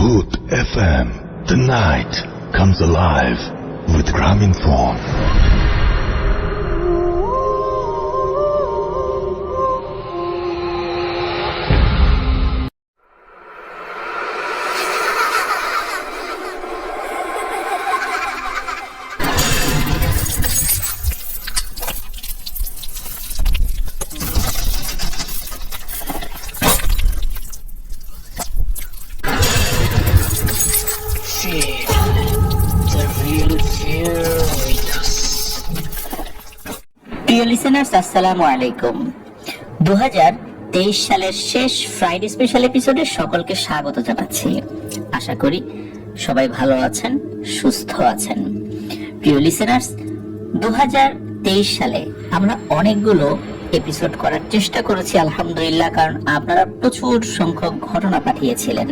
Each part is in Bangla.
Bhoot FM. The night comes alive with Graminphone. প্রিয় লিসেনার্স, আসসালামু আলাইকুম। 2023 সালের শেষ ফ্রাইডে স্পেশাল এপিসোডে সকলকে স্বাগত জানাচ্ছি। আশা করি সবাই ভালো আছেন, সুস্থ আছেন। প্রিয় লিসেনার্স, 2023 সালে আমরা অনেকগুলো এপিসোড করার চেষ্টা করেছি আলহামদুলিল্লাহ, কারণ আপনারা প্রচুর সংখ্যক ঘটনা পাঠিয়েছিলেন।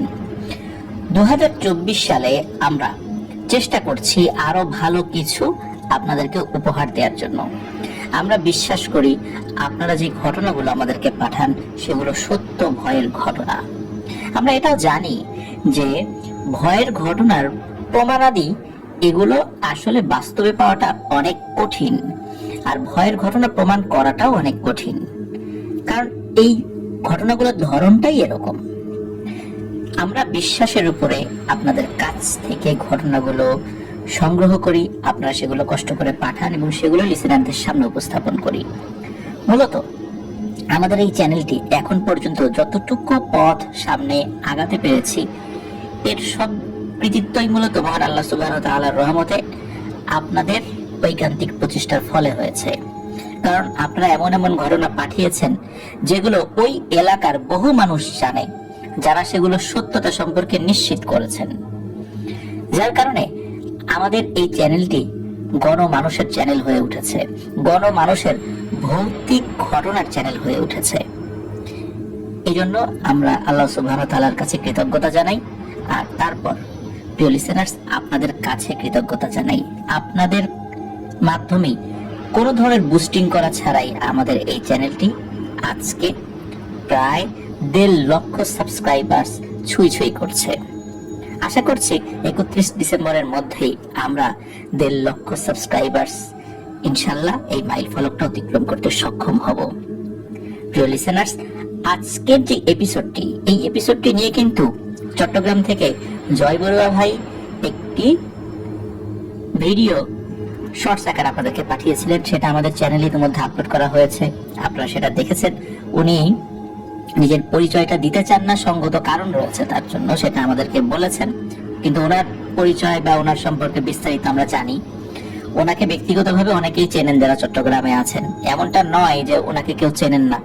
2024 সালে আমরা চেষ্টা করছি আরো ভালো কিছু আপনাদেরকে উপহার দেওয়ার জন্য। আমরা বিশ্বাস করি আপনারা যে ঘটনাগুলো আমাদেরকে পাঠান সেগুলো সত্য ভয়ের ঘটনা। আমরা এটাও জানি যে ভয়ের ঘটনার প্রমাণাদি এগুলো আসলে বাস্তবে পাওয়াটা অনেক কঠিন, আর ভয়ের ঘটনা প্রমাণ করাটাও অনেক কঠিন, কারণ এই ঘটনাগুলোর ধরনটাই এরকম। আমরা বিশ্বাসের উপরে আপনাদের কাছ থেকে ঘটনাগুলো সংগ্রহ করি, আপনারা সেগুলো কষ্ট করে পাঠান এবং সেগুলো লিসেনারদের সামনে উপস্থাপন করি। মূলত আমাদের এই চ্যানেলটি এখন পর্যন্ত যতটুকু পথ সামনে আগাতে পেরেছি এর সব কৃতিত্বই মূলত মহান আল্লাহ সুবহানাহু ওয়া তাআলার রহমতে আপনাদের ঐকান্তিক প্রচেষ্টার ফলে হয়েছে। কারণ আপনারা এমন এমন ঘটনা পাঠিয়েছেন যেগুলো ওই এলাকার বহু মানুষ জানে, যারা সেগুলো সত্যতা সম্পর্কে নিশ্চিত করেছেন, যার কারণে আমাদের এই চ্যানেলটি গণমানুষের চ্যানেল হয়ে উঠেছে, গণমানুষের ভৌতিক ঘটনার চ্যানেল হয়ে উঠেছে। এই জন্য আমরা আল্লাহ সুবহানাহু ওয়া তাআলার কাছে কৃতজ্ঞতা জানাই, আর তারপর প্রিয় লিসেনার্স আপনাদের কাছে কৃতজ্ঞতা জানাই। আপনাদের মাধ্যমেই কোনো ধরনের বুস্টিং করা ছাড়াই আমাদের এই চ্যানেলটি আজকে প্রায় 1.5 লক্ষ সাবস্ক্রাইবার্স ছুঁই করছে। আশা করছি 31 ডিসেম্বরের মধ্যেই আমরা 1.5 লক্ষ সাবস্ক্রাইবার্স ইনশাল্লাহ এই মাইল ফলকটা অতিক্রম করতে সক্ষম হব। প্রিয় লিসেনার্স, আজকের যে এপিসোডটি, এই এপিসোডটি নিয়ে কিন্তু চট্টগ্রাম থেকে জয় বড়ুয়া ভাই একটি ভিডিও শর্টস আকারে আপনাদেরকে পাঠিয়েছিলেন। সেটা আমাদের চ্যানেলে ইতিমধ্যে আপলোড করা হয়েছে, আপনারা সেটা দেখেছেন। উনি নিজের পরিচয়টা দিতে চান না, সঙ্গত কারণ রয়েছে তার জন্য, সেটা আমাদেরকে বলেছেন। কিন্তু ওনার পরিচয় বা ওনার সম্পর্কে বিস্তারিত আমরা জানি। ওনাকে ব্যক্তিগতভাবে অনেকেই চেনেন যারা চট্টগ্রামে আছেন, এমনটা নয় যে ওনাকে কেউ চেনেন না,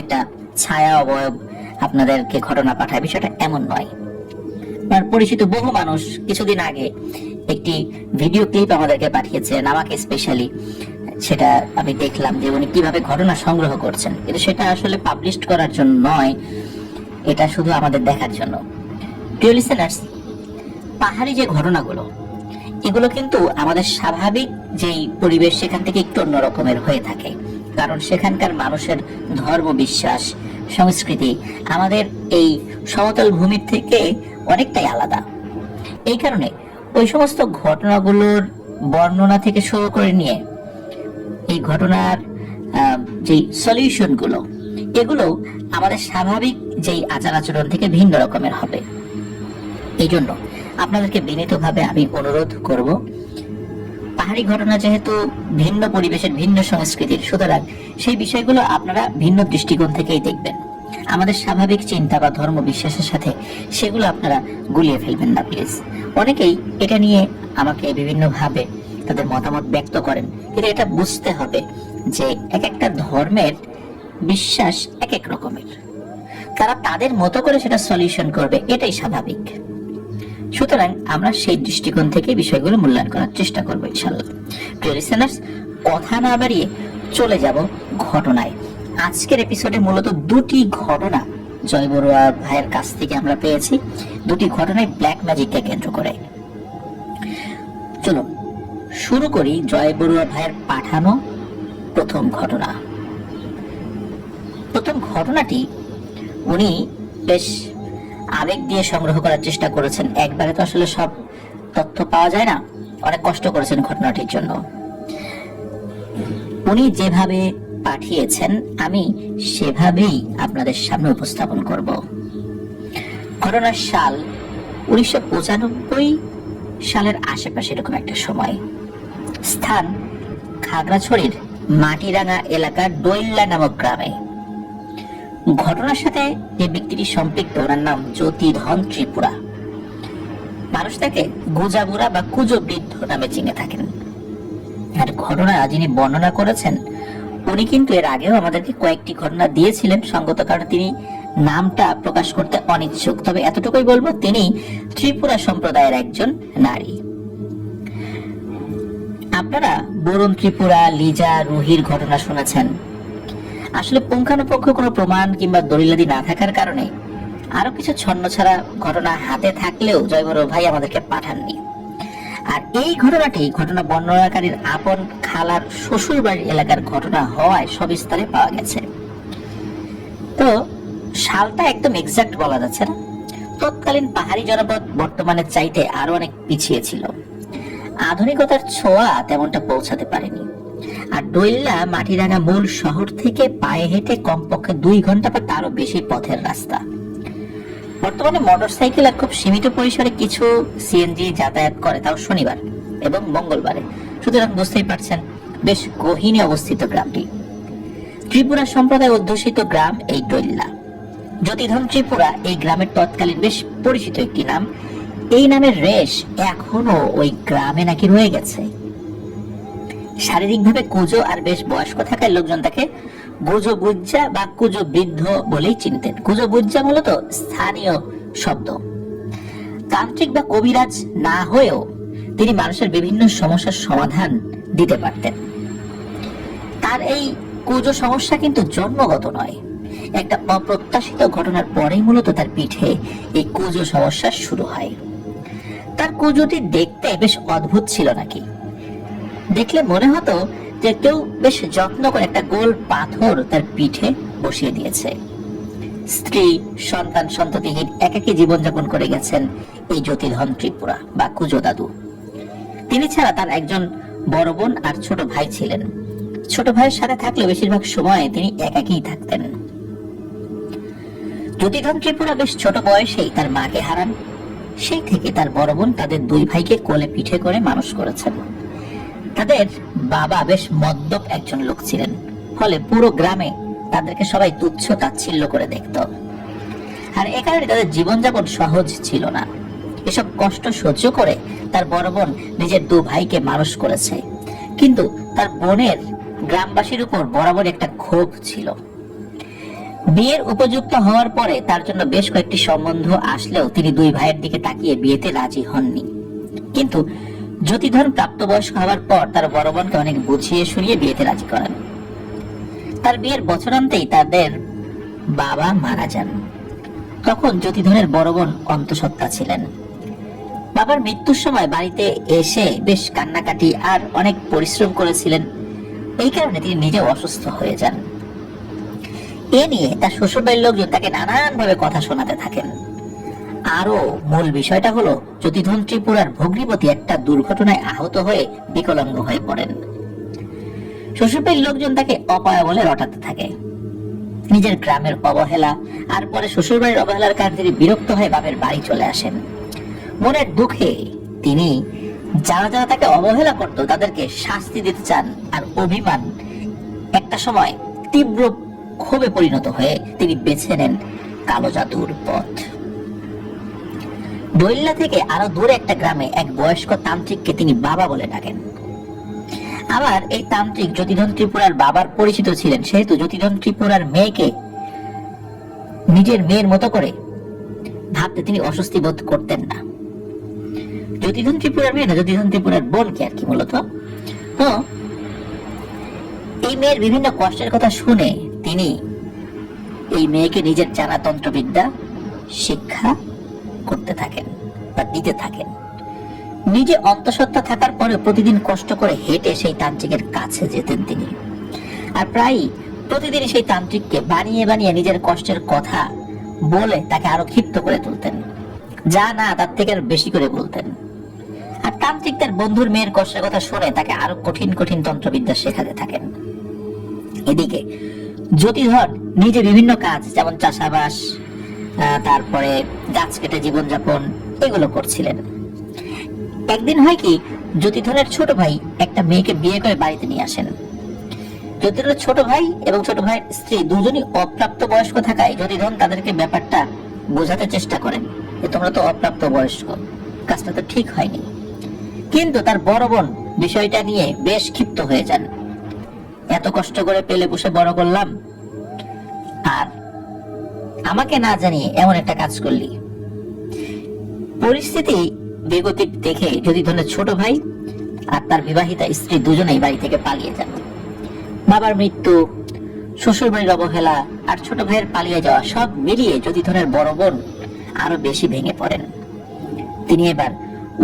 একটা ছায়া অবয়ব আপনাদেরকে ঘটনা পাঠায়, বিষয়টা এমন নয়। ওনার পরিচিত বহু মানুষ কিছুদিন আগে একটি ভিডিও ক্লিপ আমাদেরকে পাঠিয়েছেন, আমাকে স্পেশালি। সেটা আমি দেখলাম যে উনি কিভাবে ঘটনা সংগ্রহ করছেন, কিন্তু সেটা আসলে পাবলিশ করার জন্য নয়, এটা শুধু আমাদের দেখার জন্য। প্রিয় লিসেনার্স, পাহাড়ি যে ঘটনাগুলো এগুলো কিন্তু আমাদের স্বাভাবিক যেই পরিবেশ সেখান থেকে একটু অন্য রকমের হয়ে থাকে, কারণ সেখানকার মানুষের ধর্ম, বিশ্বাস, সংস্কৃতি আমাদের এই সমতল ভূমির থেকে অনেকটাই আলাদা। এই কারণে ওই সমস্ত ঘটনাগুলোর বর্ণনা থেকে শুরু করে নিয়ে এই ঘটনার যে সলিউশন গুলো, এগুলো আমাদের স্বাভাবিক যেই আচার আচরণ থেকে ভিন্ন রকমের হবে। এই জন্য আপনাদেরকে বিনীতভাবে আমি অনুরোধ করব, পাহাড়ি ঘটনা যেহেতু ভিন্ন পরিবেশের, ভিন্ন সংস্কৃতির, সুতরাং সেই বিষয়গুলো আপনারা ভিন্ন দৃষ্টিকোণ থেকেই দেখবেন। আমাদের স্বাভাবিক চিন্তা বা ধর্ম বিশ্বাসের সাথে সেগুলো আপনারা গুলিয়ে ফেলবেন না প্লিজ। অনেকেই এটা নিয়ে আমাকে বিভিন্নভাবে তাদের মতামত ব্যক্ত করেন, কিন্তু এটা বুঝতে হবে যে এক একটা ধর্মের বিশ্বাস এক এক রকমের, তারা তাদের মতো করে সেটা সলিউশন করবে, এটাই স্বাভাবিক। সুতরাং আমরা সেই দৃষ্টিকোণ থেকে বিষয়গুলো মূল্যায়ন করার চেষ্টা করবো ইনশাআল্লাহ। প্রিয় লিসেনার্স, কথা না বাড়িয়ে চলে যাব ঘটনায়। আজকের এপিসোডে মূলত দুটি ঘটনা জয় বড়ুয়া ভাইয়ের কাছ থেকে আমরা পেয়েছি, দুটি ঘটনায় ব্ল্যাক ম্যাজিককে কেন্দ্র করে। চলুন শুরু করি জয় বড়ুয়া ভাইয়ের পাঠানো প্রথম ঘটনা। প্রথম ঘটনাটি উনি বেশ আবেগ দিয়ে সংগ্রহ করার চেষ্টা করেছেন। একবারে তো আসলে সব তথ্য পাওয়া যায় না, অনেক কষ্ট করেছেন ঘটনাটির জন্য। উনি যেভাবে পাঠিয়েছেন আমি সেভাবেই আপনাদের সামনে উপস্থাপন করব। ঘটনার সাল 1995 সালের আশেপাশে এরকম একটা সময়। স্থান খাগড়াছড়ির মাটিরাঙ্গা এলাকার দৈল্লা নামক গ্রামে। ঘটনার সাথে যে ব্যক্তিটি সম্পৃক্ত ওনার নাম জ্যোতিধন ত্রিপুরা। মানুষ তাকে গুজাবুড়া বা কুজো বৃদ্ধ নামে চিনে থাকেন। আর ঘটনা যিনি বর্ণনা করেছেন উনি কিন্তু এর আগেও আমাদেরকে কয়েকটি ঘটনা দিয়েছিলেন, সঙ্গত কারণে তিনি নামটা প্রকাশ করতে অনিচ্ছুক। তবে এতটুকুই বলবো, তিনি ত্রিপুরা সম্প্রদায়ের একজন নারী। আপনারা বরুণ ত্রিপুরা, লিজা, রুহির ঘটনা শুনেছেন। আসলে পুঙ্খানুপুঙ্খ কোনো প্রমাণ কিংবা দলিলাদি না থাকার কারণে আরো কিছু ছন্নছাড়া ঘটনা হাতে থাকলেও জয়বড় ভাই আমাদেরকে পাঠাননি। আর এই ঘটনা বর্ণনাকারীর আপন খালার শ্বশুর বাড়ির এলাকার ঘটনা হওয়ায় সবিস্তারে পাওয়া গেছে। তো সালটা একদম এক্সাক্ট বলা যাচ্ছে না। তৎকালীন পাহাড়ি জনপদ বর্তমানে চাইতে আরো অনেক পিছিয়ে ছিল, আধুনিকতার ছোঁয়া তেমনটা পৌঁছাতে পারেনি। আর দৈল্লা মাটিরাঙ্গা মূল শহর থেকে পায়ে হেঁটে কমপক্ষে 2 ঘন্টা বা তারও বেশি পথের রাস্তা। বর্তমানে মোটরসাইকেল আর খুব সীমিত পরিসরে কিছু সিএনজি যাতায়াত করে, তাও শনিবার এবং মঙ্গলবারে। সুতরাং বুঝতেই পারছেন বেশ গহীনে অবস্থিত গ্রামটি। ত্রিপুরা সম্প্রদায় অধ্যুষিত গ্রাম এই দৈল্লা। জ্যোতিধন ত্রিপুরা এই গ্রামের তৎকালীন বেশ পরিচিত একটি নাম। এই নামের রেশ এখনো ওই গ্রামে নাকি রয়ে গেছে। শারীরিকভাবে কুজো আর বেশ বয়স্ক থাকায় লোকজন তাকে গুজো বুজ্জা বা কুজো বৃদ্ধ বলেই চিনতেন। কুজো বুজ্জা মূলত স্থানীয় শব্দ। তান্ত্রিক বা কবিরাজ না হয়েও তিনি মানুষের বিভিন্ন সমস্যার সমাধান দিতে পারতেন। তার এই কুজো সমস্যা কিন্তু জন্মগত নয়, একটা অপ্রত্যাশিত ঘটনার পরেই মূলত তার পিঠে এই কুজো সমস্যা শুরু হয়। তার কুজোটি দেখতে বেশ অদ্ভুত ছিল নাকি। দেখলে মনে হতো যে কেউ বেশ যত্ন করে একটা গোল পাথর তার পিঠে বসিয়ে দিয়েছে। স্ত্রী, সন্তান, সন্ততিহীন একাকী জীবনযাপন করে গেছেন এই জ্যোতিধন ত্রিপুরা বা কুজো দাদু। তিনি ছাড়া তার একজন বড় বোন আর ছোট ভাই ছিলেন। ছোট ভাইয়ের সাথে থাকলেও বেশিরভাগ সময় তিনি একাকীই থাকতেন। জ্যোতিধন ত্রিপুরা বেশ ছোট বয়সেই তার মাকে হারান। সেই থেকে তার বড় বোন তাদের 2 ভাইকে কোলে পিঠে করে মানুষ করেছেন। তাদের বাবা বেশ মদ্যপ একজন লোক ছিলেন, ফলে পুরো গ্রামে তাদেরকে সবাই তুচ্ছ তাচ্ছিল্য করে দেখত। আর এ কারণে তাদের জীবনযাপন সহজ ছিল না। এসব কষ্ট সহ্য করে তার বড় বোন নিজের 2 ভাইকে মানুষ করেছে। কিন্তু তার বোনের গ্রামবাসীর উপর বরাবর একটা ক্ষোভ ছিল। বিয়ের উপযুক্ত হওয়ার পরে তার জন্য বেশ কয়েকটি সম্বন্ধ আসলেও তিনি 2 ভাইয়ের দিকে তাকিয়ে বিয়েতে রাজি হননি। কিন্তু জ্যোতিধন প্রাপ্তবয়স্ক হওয়ার পর তার বড় বোনকে অনেক বুঝিয়ে শুনিয়ে বিয়েতে রাজি করেন। তার বিয়ের বছরান্তেই তাদের বাবা মারা যান। তখন জ্যোতিধনের বড় বোন অন্তঃসত্ত্বা ছিলেন। বাবার মৃত্যুর সময় বাড়িতে এসে বেশ কান্নাকাটি আর অনেক পরিশ্রম করেছিলেন। এই কারণে তিনি নিজে অসুস্থ হয়ে যান। এ নিয়ে তার শ্বশুরবাড়ির লোকজন তাকে নানান ভাবে কথা শোনাতে থাকেন। আরো মূল বিষয়টা হলো জ্যোতিধন ত্রিপুরার ভগ্নিপতি একটা দুর্ঘটনায় আহত হয়ে বিকলাঙ্গ হয়ে পড়েন। শ্বশুরবাড়ির লোকজন তাকে অপয়া বলে রটাতে থাকে। নিজের গ্রামের অবহেলা আর পরে শ্বশুরবাড়ির অবহেলার কারণে তিনি বিরক্ত হয়ে বাপের বাড়ি চলে আসেন। মনের দুঃখে তিনি যারা যারা তাকে অবহেলা করত তাদেরকে শাস্তি দিতে চান। আর অভিমান একটা সময় তীব্র ক্ষোভে পরিণত হয়ে তিনি বেছে নেন কালো জাদুর পথ। দৈল্লা থেকে আরো দূরে একটা গ্রামে এক বয়স্ক তান্ত্রিককে তিনি বাবা বলে ডাকেন। আবার এই তান্ত্রিক জ্যোতিধন ত্রিপুরার বাবার পরিচিত ছিলেন, সেহেতু জ্যোতিধন ত্রিপুরার মেয়েকে নিজের মেয়ের মতো করে ভাবতে তিনি অস্বস্তি বোধ করতেন না। জ্যোতিধন ত্রিপুরার মেয়ে না, জ্যোতিধন ত্রিপুরার বোনকে আর কি মূলত। তো এই মেয়ের বিভিন্ন কষ্টের কথা শুনে তিনি এই মেয়েকে নিজের জানা তন্ত্রবিদ্যা শিক্ষা করতে থাকেন বা দিতে থাকেন। নিজে অন্তঃসত্ত্বা থাকার পরে প্রতিদিন কষ্ট করে হেঁটে সেই তান্ত্রিকের কাছে যেতেন তিনি। আর প্রায় প্রতিদিন সেই তান্ত্রিককে বানিয়ে বানিয়ে নিজের কষ্টের কথা বলে তাকে আরো ক্ষিপ্ত করে তুলতেন, যা না তার থেকে আর বেশি করে বলতেন। আর তান্ত্রিক তার বন্ধুর মেয়ের কষ্টের কথা শুনে তাকে আরো কঠিন কঠিন তন্ত্রবিদ্যা শেখাতে থাকেন। এদিকে জ্যোতিধর নিজে বিভিন্ন কাজ, যেমন চাষাবাস, তারপরে গাছ কেটে জীবনযাপন, এগুলো করছিলেন। একদিন হয় কি, জ্যোতিধরের ছোট ভাই একটা মেয়েকে বিয়ে করে বাড়িতে নিয়ে আসেন। জ্যোতিধরের ছোট ভাই এবং ছোট ভাইয়ের স্ত্রী দুজনই অপ্রাপ্ত বয়স্ক থাকায় জ্যোতিধন তাদেরকে ব্যাপারটা বোঝাতে চেষ্টা করেন যে তোমরা তো অপ্রাপ্ত বয়স্ক, কাজটা তো ঠিক হয়নি। কিন্তু তার বড় বোন বিষয়টা নিয়ে বেশ ক্ষিপ্ত হয়ে যান। এত কষ্ট করে পেলে বসে বড় করলাম, আর আমাকে না জানিয়ে এমন একটা কাজ করলি। পরিস্থিতি বেগতিক দেখে জ্যোতিধনের ছোট ভাই আর তার বিবাহিতা স্ত্রী দুজনেই বাড়ি থেকে পালিয়ে যান। বাবার মৃত্যু, শ্বশুর বাড়ির অবহেলা আর ছোট ভাইয়ের পালিয়ে যাওয়া সব মিলিয়ে জ্যোতিধনের বড় বোন আরো বেশি ভেঙে পড়েন। তিনি এবার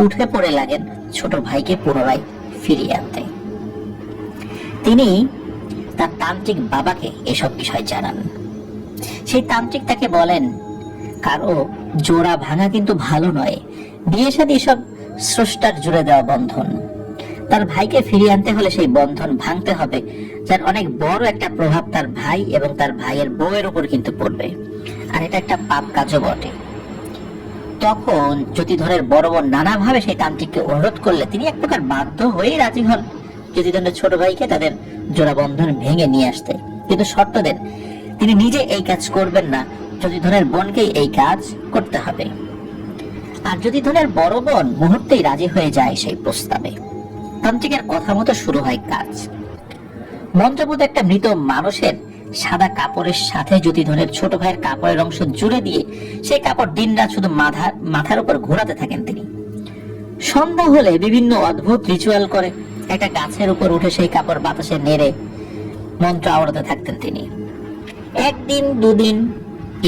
উঠে পড়ে লাগেন ছোট ভাইকে পুনরায় ফিরিয়ে আনতে। তিনি তার তান্ত্রিক বাবাকে এসব বিষয় জানান। সেই তান্ত্রিক তাকে বলেন, কারো জোড়া ভাঙা কিন্তু ভালো নয়, বিয়ে শাদী সব স্রষ্টার জুড়ে দেওয়া বন্ধন। তার ভাইকে ফিরিয়ে আনতে হলে সেই বন্ধন ভাঙতে হবে, যার অনেক বড় একটা প্রভাব তার ভাই এবং তার ভাইয়ের বউয়ের উপর কিন্তু পড়বে, আর এটা একটা পাপ কাজও বটে। তখন জ্যোতিধরের বড় বোন নানাভাবে সেই তান্ত্রিককে অনুরোধ করলে তিনি এক প্রকার বাধ্য হয়েই রাজি হন জ্যোতিধরের ছোট ভাইকে তাদের জোড়া বন্ধন ভেঙে নিয়ে আসতে, কিন্তু শর্ত দেন তিনি নিজে এই কাজ করবেন না, জ্যোতিধরের বোনকেই এই কাজ করতে হবে। আর জ্যোতিধরের বড় বোন মুহূর্তেই রাজি হয়ে যায় সেই প্রস্তাবে। তান্ত্রিকের কথা মতো শুরু হয় কাজ। মন্ত্রপুত একটা মৃত মানুষের সাদা কাপড়ের সাথে জ্যোতিধনের ছোট ভাইয়ের কাপড়ের অংশ জুড়ে দিয়ে সেই কাপড় দিনরাত শুধু মাথার উপর ঘোরাতে থাকেন তিনি। সন্ধ্যা হলে বিভিন্ন অদ্ভুত রিচুয়াল করে একটা গাছের উপর উঠে সেই কাপড় বাতাসে নেড়ে মন্ত্র আওড়াতে থাকতেন তিনি। একদিন দুদিন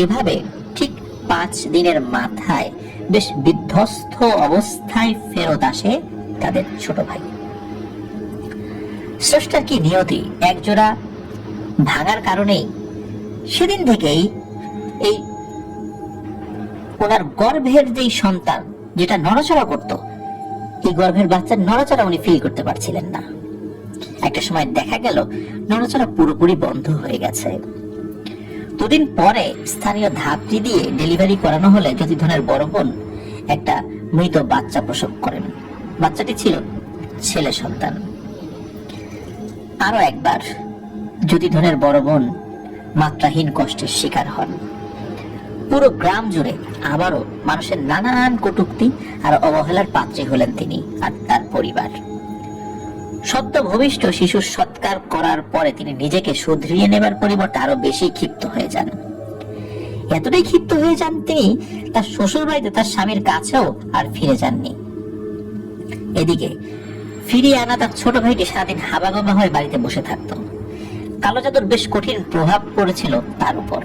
এভাবে ঠিক 5 দিনের মাথায় বেশ বিধ্বস্ত অবস্থায় ফেরত আসে তাদের ছোট ভাই। স্রষ্টার কি নিয়তি, একজোড়া ভাঙার কারণেই সেদিন থেকেই এই ওনার গর্ভের যেই সন্তান যেটা নড়াচড়া করত, এই গর্ভের বাচ্চার নড়াচড়া উনি ফিল করতে পারছিলেন না। একটা সময় দেখা গেল নড়াচড়া পুরোপুরি বন্ধ হয়ে গেছে। দুদিন পরে স্থানীয় ধাত্রী দিয়ে ডেলিভারি করানো হলে জ্যোতিধনের বড় বোন একটা মৃত বাচ্চা প্রসব করেন। বাচ্চাটি ছিল ছেলে সন্তান। আরো একবার জ্যোতিধনের বড় বোন মাত্রাহীন কষ্টের শিকার হন। পুরো গ্রাম জুড়ে আবারও মানুষের নানান কটূক্তি আর অবহেলার পাত্রী হলেন তিনি আর তার পরিবার। সদ্য ভূমিষ্ঠ শিশুর সৎকার করার পরে তিনি নিজেকে শুধরিয়ে নেবার পরিবর্তে আরো বেশি ক্ষিপ্ত হয়ে যান। এতটাই ক্ষিপ্ত হয়ে যান তিনি তার শ্বশুর বাড়িতে তার স্বামীর কাছেও আর ফিরে যাননি। এদিকে ফিরিয়ে আনা তার ছোট ভাইটি সারাদিন হাবাগোবা হয়ে বাড়িতে বসে থাকত। কালো জাদুর বেশ কঠিন প্রভাব পড়েছিল তার উপর।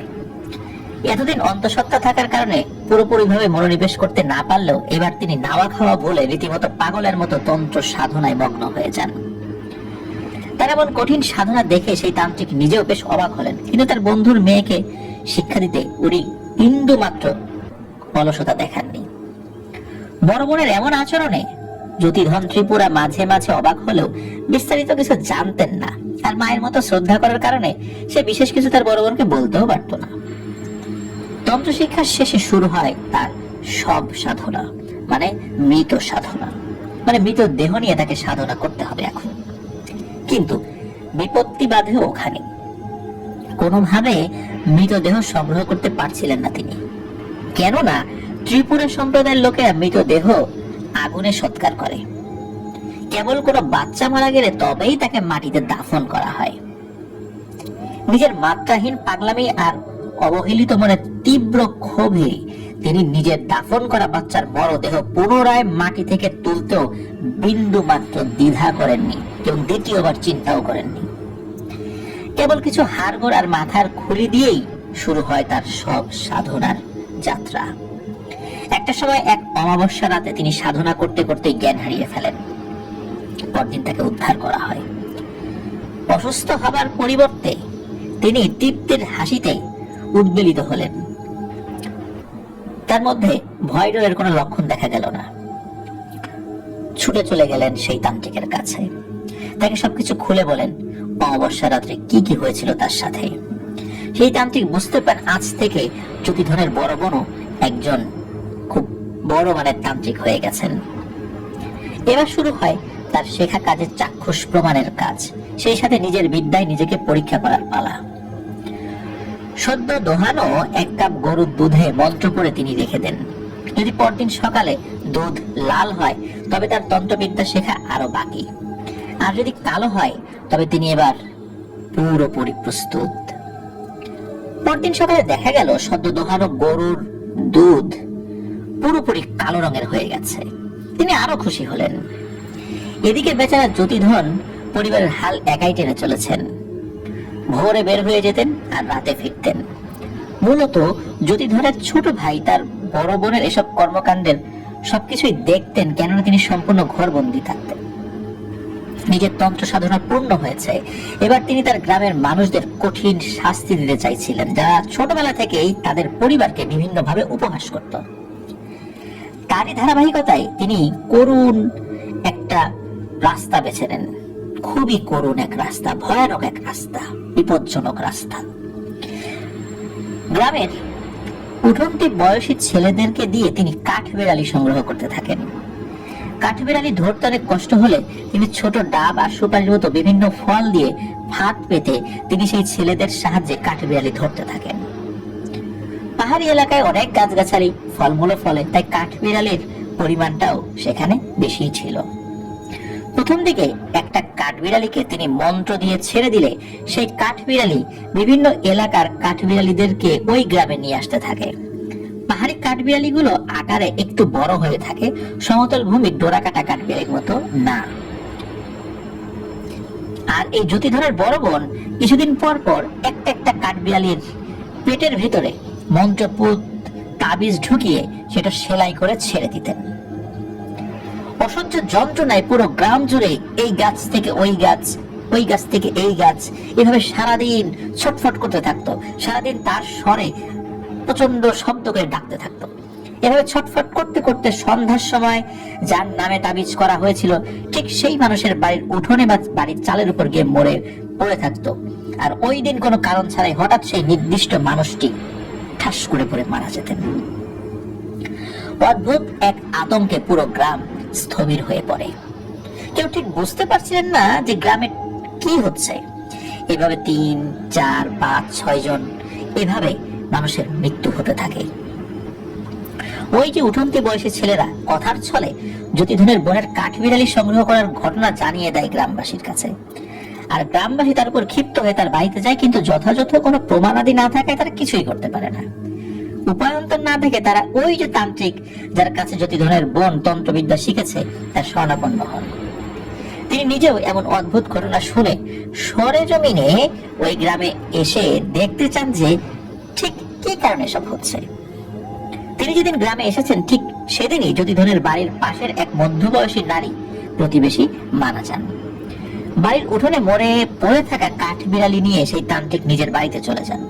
এতদিন অন্তঃসত্ত্বা থাকার কারণে পুরোপুরিভাবে মনোনিবেশ করতে না পারলেও এবার তিনি নাওয়া খাওয়া ভুলে রীতিমতো পাগলের মতো তন্ত্র সাধনায় মগ্ন হয়ে যান। তার এমন কঠিন সাধনা দেখে সেই তান্ত্রিক নিজেও বেশ অবাক হলেন, কিন্তু তার বন্ধুর মেয়েকে শিক্ষা দিতে উনি বিন্দু মাত্র অলসতা দেখাননি। বড় বোনের এমন আচরণে জ্যোতিধন ত্রিপুরা মাঝে মাঝে অবাক হলেও বিস্তারিত কিছু জানতেন না, আর মায়ের মতো শ্রদ্ধা করার কারণে সে বিশেষ কিছু তার বড় বোনকে বলতেও পারত না। তন্ত্র শিক্ষার শেষে শুরু হয় তার সব সাধনা, মানে মৃত সাধনা, মানে মৃত দেহ নিয়ে তাকে সাধনা করতে হবে এখন। কিন্তু বিপত্তি বাধে ওখানে। কোনোভাবে মৃতদেহ সংগ্রহ করতে পারছিলেন না তিনি, কেননা ত্রিপুরা সম্প্রদায়ের লোকেরা মৃতদেহ আগুনে সৎকার করে। কেবল কোনো বাচ্চা মারা গেলে তবেই তাকে মাটিতে দাফন করা হয়। নিজের মাত্রাহীন পাগলামি আর অবহেলিত মনে তীব্র ক্ষোভে তিনি নিজের দাফন করা বাচ্চার মরদেহ পুনরায় মাটি থেকে তুলতেও বিন্দু মাত্র দ্বিধা করেননি এবং দ্বিতীয়বার চিন্তাও করেননি। কেবল কিছু হাড়গোড় আর মাথার খুলি দিয়েই শুরু হয় তার সব সাধনার যাত্রা। একটা সময় এক অমাবস্যা রাতে তিনি সাধনা করতে করতে জ্ঞান হারিয়ে ফেলেন। পরদিন তাকে উদ্ধার করা হয়। অসুস্থ হবার পরিবর্তে তিনি তৃপ্তির হাসিতে উদ্বেলিত হলেন। তার মধ্যে ভয় ডরের কোনো লক্ষণ দেখা গেল না। ছুটে চলে গেলেন সেই তান্ত্রিকের কাছে, তাকে সবকিছু খুলে বলেন অমাবস্যা রাত্রে কি কি হয়েছিল তার সাথে। সেই তান্ত্রিক বুঝতে পারেন আজ থেকে যতিধরের বড় বোনও একজন খুব বড় মানের তান্ত্রিক হয়ে গেছেন। এবার শুরু হয় তার শেখা কাজের চাক্ষুষ প্রমাণের কাজ, সেই সাথে নিজের বিদ্যায় নিজেকে পরীক্ষা করার পালা। সদ্য দোহানো 1 কাপ গরুর দুধে মন্ত্র পড়ে তিনি রেখে দেন। যদি পরদিন সকালে দুধ লাল হয় তবে তার তন্ত্রবিদ্যা শেখা আরো বাকি, আর যদি কালো হয় তবে তিনি এবার পুরোপুরি প্রস্তুত। পরদিন সকালে দেখা গেল সদ্য দোহানো গরুর দুধ পুরোপুরি কালো রঙের হয়ে গেছে। তিনি আরো খুশি হলেন। এদিকে বেচারা যতিধন পরিবারের হাল একাই টেনে চলেছেন। ভোরে বের হয়ে যেতেন আর রাতে ফিরতেন। মূলত যতিধরের ছোট ভাই তার বড় বোনের এসব কর্মকাণ্ডের সবকিছুই দেখতেন, কেননা তিনি সম্পূর্ণ ঘরবন্দি থাকতেন। নিজের তন্ত্র সাধনা পূর্ণ হয়েছে, এবার তিনি তার গ্রামের মানুষদের কঠিন শাস্তি দিতে চাইছিলেন, যারা ছোটবেলা থেকেই তাদের পরিবারকে বিভিন্নভাবে উপহাস করত। তারই ধারাবাহিকতায় তিনি করুণ একটা রাস্তা বেছে নেন। খুবই করুণ এক রাস্তা, ভয়ানক এক রাস্তা, বিপজ্জনক রাস্তা। গ্রামের উঠোনটি বয়সী ছেলেদেরকে দিয়ে তিনি কাঠবেড়ালি সংগ্রহ করতে থাকেন। কাঠবেড়ালি ধরতে অনেক কষ্ট হলে তিনি ছোট ডাব আর সুপারির মতো বিভিন্ন ফল দিয়ে ফাঁদ পেতে তিনি সেই ছেলেদের সাহায্যে কাঠবেড়ালি ধরতে থাকেন। পাহাড়ি এলাকায় অনেক গাছগাছালি ফলমূল ফলে, তাই কাঠবিড়ালির পরিমাণটাও সেখানে বেশি ছিল। প্রথম দিকে একটা কাঠবিড়ালিকে তিনি মন্ত্র দিয়ে ছেড়ে দিলে সেই কাঠবিড়ালি বিভিন্ন এলাকার কাঠবিড়ালিদেরকে ওই গ্রামে নিয়ে আসতে থাকে। পাহাড়ি কাঠবিড়ালিগুলো আকারে একটু বড় হয়ে থাকে, সমতল ভূমির ডোরাকাটা কাঠবিড়ালির মতো না। আর এই যতিধরের বড় বোন কিছুদিন পর পর একটা একটা কাঠবিড়ালির পেটের ভিতরে মন্ত্রপুত তাবিজ ঢুকিয়ে সেটা সেলাই করে ছেড়ে দিতেন। অসহ্য যন্ত্রণায় পুরো গ্রাম জুড়ে এই গাছ থেকে ওই গাছ, ওই গাছ থেকে এই গাছ, এভাবে সারাদিন ছটফট করতে থাকতো। সারাদিন তার স্বরে প্রচন্ড শব্দ করে ডাকতে থাকতো। এভাবে ছটফট করতে করতে সন্ধ্যার সময় যার নামে তাবিজ করা হয়েছিল ঠিক সেই মানুষের বাড়ির উঠোনে বা বাড়ির চালের উপর গিয়ে মরে পড়ে থাকতো। আর ওই দিন কোনো কারণ ছাড়াই হঠাৎ সেই নির্দিষ্ট মানুষটি ঠাস করে পড়ে মারা যেতেন। অদ্ভুত এক আতঙ্কে পুরো গ্রাম স্থবির হয়ে পড়ে। কেউ ঠিক বুঝতে পারছিলেন না যে গ্রামে কি হচ্ছে। এভাবে 3, 4, 5, 6 জন এভাবে মানুষের মৃত্যু হতে থাকে। ওই যে উঠন্তি বয়সী ছেলেরা কথার ছলে যতিধনের বোনের কাঠবিড়ালি সংগ্রহ করার ঘটনা জানিয়ে দেয় গ্রামবাসীর কাছে। আর গ্রামবাসী তার উপর ক্ষিপ্ত হয়ে তার বাড়িতে যায়, কিন্তু যথাযথ কোনো প্রমাণাদি না থাকায় তারা কিছুই করতে পারে না। উপায়ন্তর না থেকে তারা ওই যে তান্ত্রিক যার কাছে যতিধনের বোন তন্ত্রবিদ্যা শিখেছে তার শরণাপন্ন হন। তিনি নিজেও এমন অদ্ভুত ঘটনা শুনে সরেজমিনে ওই গ্রামে এসে দেখতে চান যে ঠিক কি কারণে এসব হচ্ছে। তিনি যেদিন গ্রামে এসেছেন ঠিক সেদিনই যতিধনের বাড়ির পাশের এক মধ্যবয়সী নারী প্রতিবেশী মারা যান। বাড়ির উঠোনে মরে পড়ে থাকা কাঠবিড়ালি নিয়ে সেই তান্ত্রিক নিজের বাড়িতে চলে যান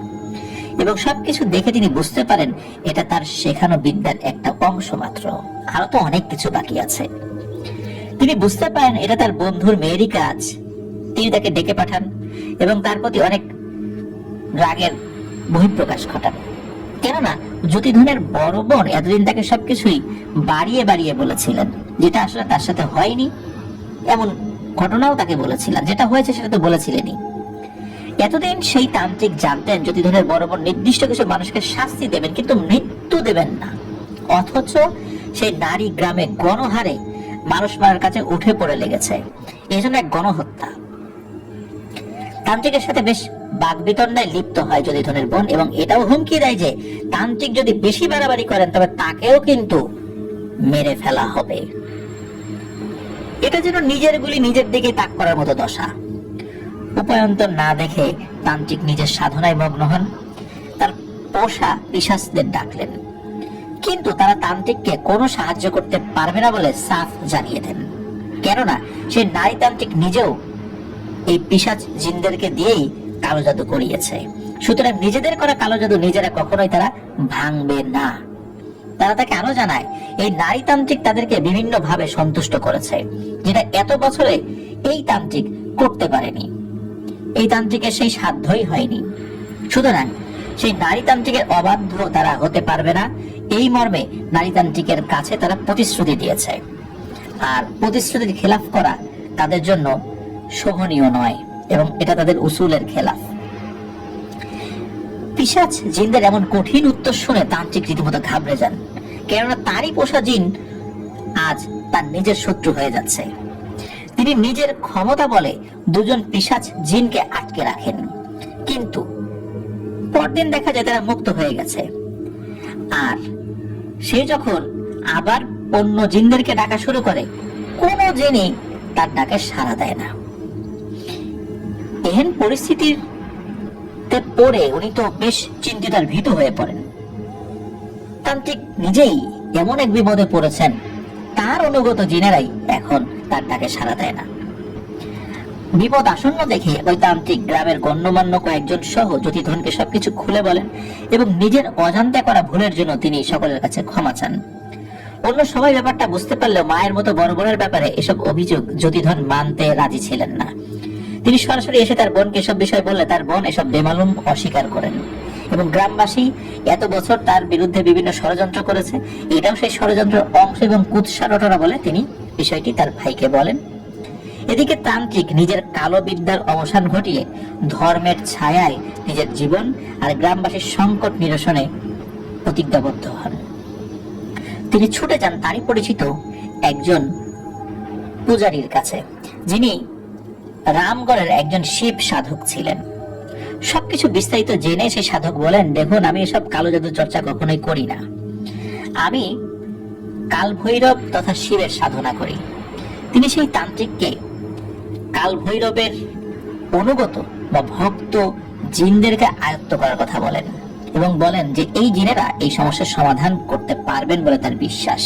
এবং সবকিছু দেখে তিনি বুঝতে পারেন এটা তার শেখানো বিদ্যার একটা অংশ মাত্র, আরো তো অনেক কিছু বাকি আছে। তিনি বুঝতে পারেন এটা তার বন্ধুর মেয়েরই কাজ। তিনি তাকে ডেকে পাঠান এবং তার প্রতি অনেক রাগের বহিঃপ্রকাশ ঘটান। কেননা যতিধনের বড় বোন এতদিন তাকে সবকিছুই বাড়িয়ে বাড়িয়ে বলেছিলেন, যেটা আসলে তার সাথে হয়নি। এমন ঘটনাও তাকে বলেছিলেন, যেটা হয়েছে সেটা তো বলেছিলেনই। এতদিন সেই তান্ত্রিক জানতেন যতিধনের বড় বোন নির্দিষ্ট কিছু মানুষকে শাস্তি দেবেন, কিন্তু মৃত্যু দেবেন না। অথচ সেই নারী গ্রামে গণহারে মানুষ মারার কাছে উঠে পড়ে লেগেছে। এই জন্য এক গণহত্যা। তান্ত্রিকের সাথে বেশ বাগবিতণ্ডায় লিপ্ত হয় যতিধনের বোন এবং এটাও হুমকি দেয় যে তান্ত্রিক যদি বেশি বাড়াবাড়ি করেন তবে তাকেও কিন্তু মেরে ফেলা হবে। এটা যেন নিজের গুলি নিজের দিকে তাক করার মতো দশা। উপায়ন্তর না দেখে তান্ত্রিক নিজের সাধনায় মগ্ন হন। তার পোষা পিশাচদের ডাকলেন, কিন্তু তারা তান্ত্রিককে কোনো সাহায্য করতে পারবে না বলে সাফ জানিয়ে দেন। কেননা সে নারী তান্ত্রিক নিজেও এই পিশাচ জিনদেরকে দিয়েই কালো জাদু করিয়েছে। সুতরাং নিজেদের করা কালো জাদু নিজেরা কখনোই তারা ভাঙবে না। তারা তাকে আরো জানায় এই নারীতান্ত্রিক তাদেরকে বিভিন্ন ভাবে সন্তুষ্ট করেছে, যেটা এত বছরে এই তান্ত্রিক করতে পারেনি। এই তান্ত্রিকের সেই সাধ্যই হয়নি। সুতরাং সেই নারীতান্ত্রিকের অবাধ্য তারা হতে পারবে না, এই মর্মে নারীতান্ত্রিকের কাছে তারা প্রতিশ্রুতি দিয়েছে। আর প্রতিশ্রুতির খেলাফ করা তাদের জন্য শোভনীয় নয় এবং এটা তাদের উসুলের খেলাফ। পিশাচ জিনদের এমন কঠিন উত্তর শুনে তান্ত্রিক রীতিমতো ঘাবড়ে যান, কেননা তারই পোষা জিন আজ তার নিজের শত্রু হয়ে যাচ্ছে। তিনি নিজের ক্ষমতা বলে দুজন পিশাচ জিনকে আটকে রাখেন, কিন্তু পরদিন দেখা যায় তারা মুক্ত হয়ে গেছে। আর সে যখন আবার অন্য জিনদেরকে ডাকা শুরু করে, কোনো জিনই তার ডাকে সাড়া দেয় না। এহেন পরিস্থিতিতে পড়ে উনি তো বেশ চিন্তিত আর ভীত হয়ে পড়েন। তান্ত্রিক নিজেই এমন এক বিপদে পড়েছেন, তার অনুগত জিনেরাই এখন তার ডাকে সাড়া দেয় না। বিপদ আসন্ন দেখে ওই তান্ত্রিক গ্রামের গণ্যমান্য কয়েকজন সহ জ্যোতিধনকে সবকিছু খুলে বলেন এবং নিজের অজান্তে করা ভুলের জন্য তিনি সকলের কাছে ক্ষমা চান। অন্য সবাই ব্যাপারটা বুঝতে পারলেও মায়ের মতো বড় বোনের ব্যাপারে এসব অভিযোগ জ্যোতিধন মানতে রাজি ছিলেন না। তিনি সরাসরি এসে তার বোনকে এসব বিষয় বললে তার বোন এসব বেমালুম অস্বীকার করেন এবং গ্রামবাসী এত বছর তার বিরুদ্ধে বিভিন্ন ষড়যন্ত্র করেছে, এটাও সেই ষড়যন্ত্রের অংশ এবং কুৎসা রটনা বলে তিনি বিষয়টি তার ভাইকে বলেন। এদিকে তান্ত্রিক নিজের কালো বিদ্যার অবসান ঘটিয়ে ধর্মের ছায়ায় নিজের জীবন আর গ্রামবাসীর সংকট নিরসনে প্রতিজ্ঞাবদ্ধ হন। তিনি ছুটে যান তারই পরিচিত একজন পূজারীর কাছে, যিনি রামগড়ের একজন শিব সাধক ছিলেন। সবকিছু বিস্তারিত জেনে সেই সাধক বলেন, দেখুন আমি এসব কালো জাদু চর্চা কখনোই করি না, আমি কাল ভৈরব তথা শিবের সাধনা করি। তিনি সেই তান্ত্রিককে কাল ভৈরবের অনুগত বা ভক্ত জিনদেরকে আয়ত্ত করার কথা বলেন এবং বলেন যে এই জিনেরা এই সমস্যার সমাধান করতে পারবেন বলে তার বিশ্বাস।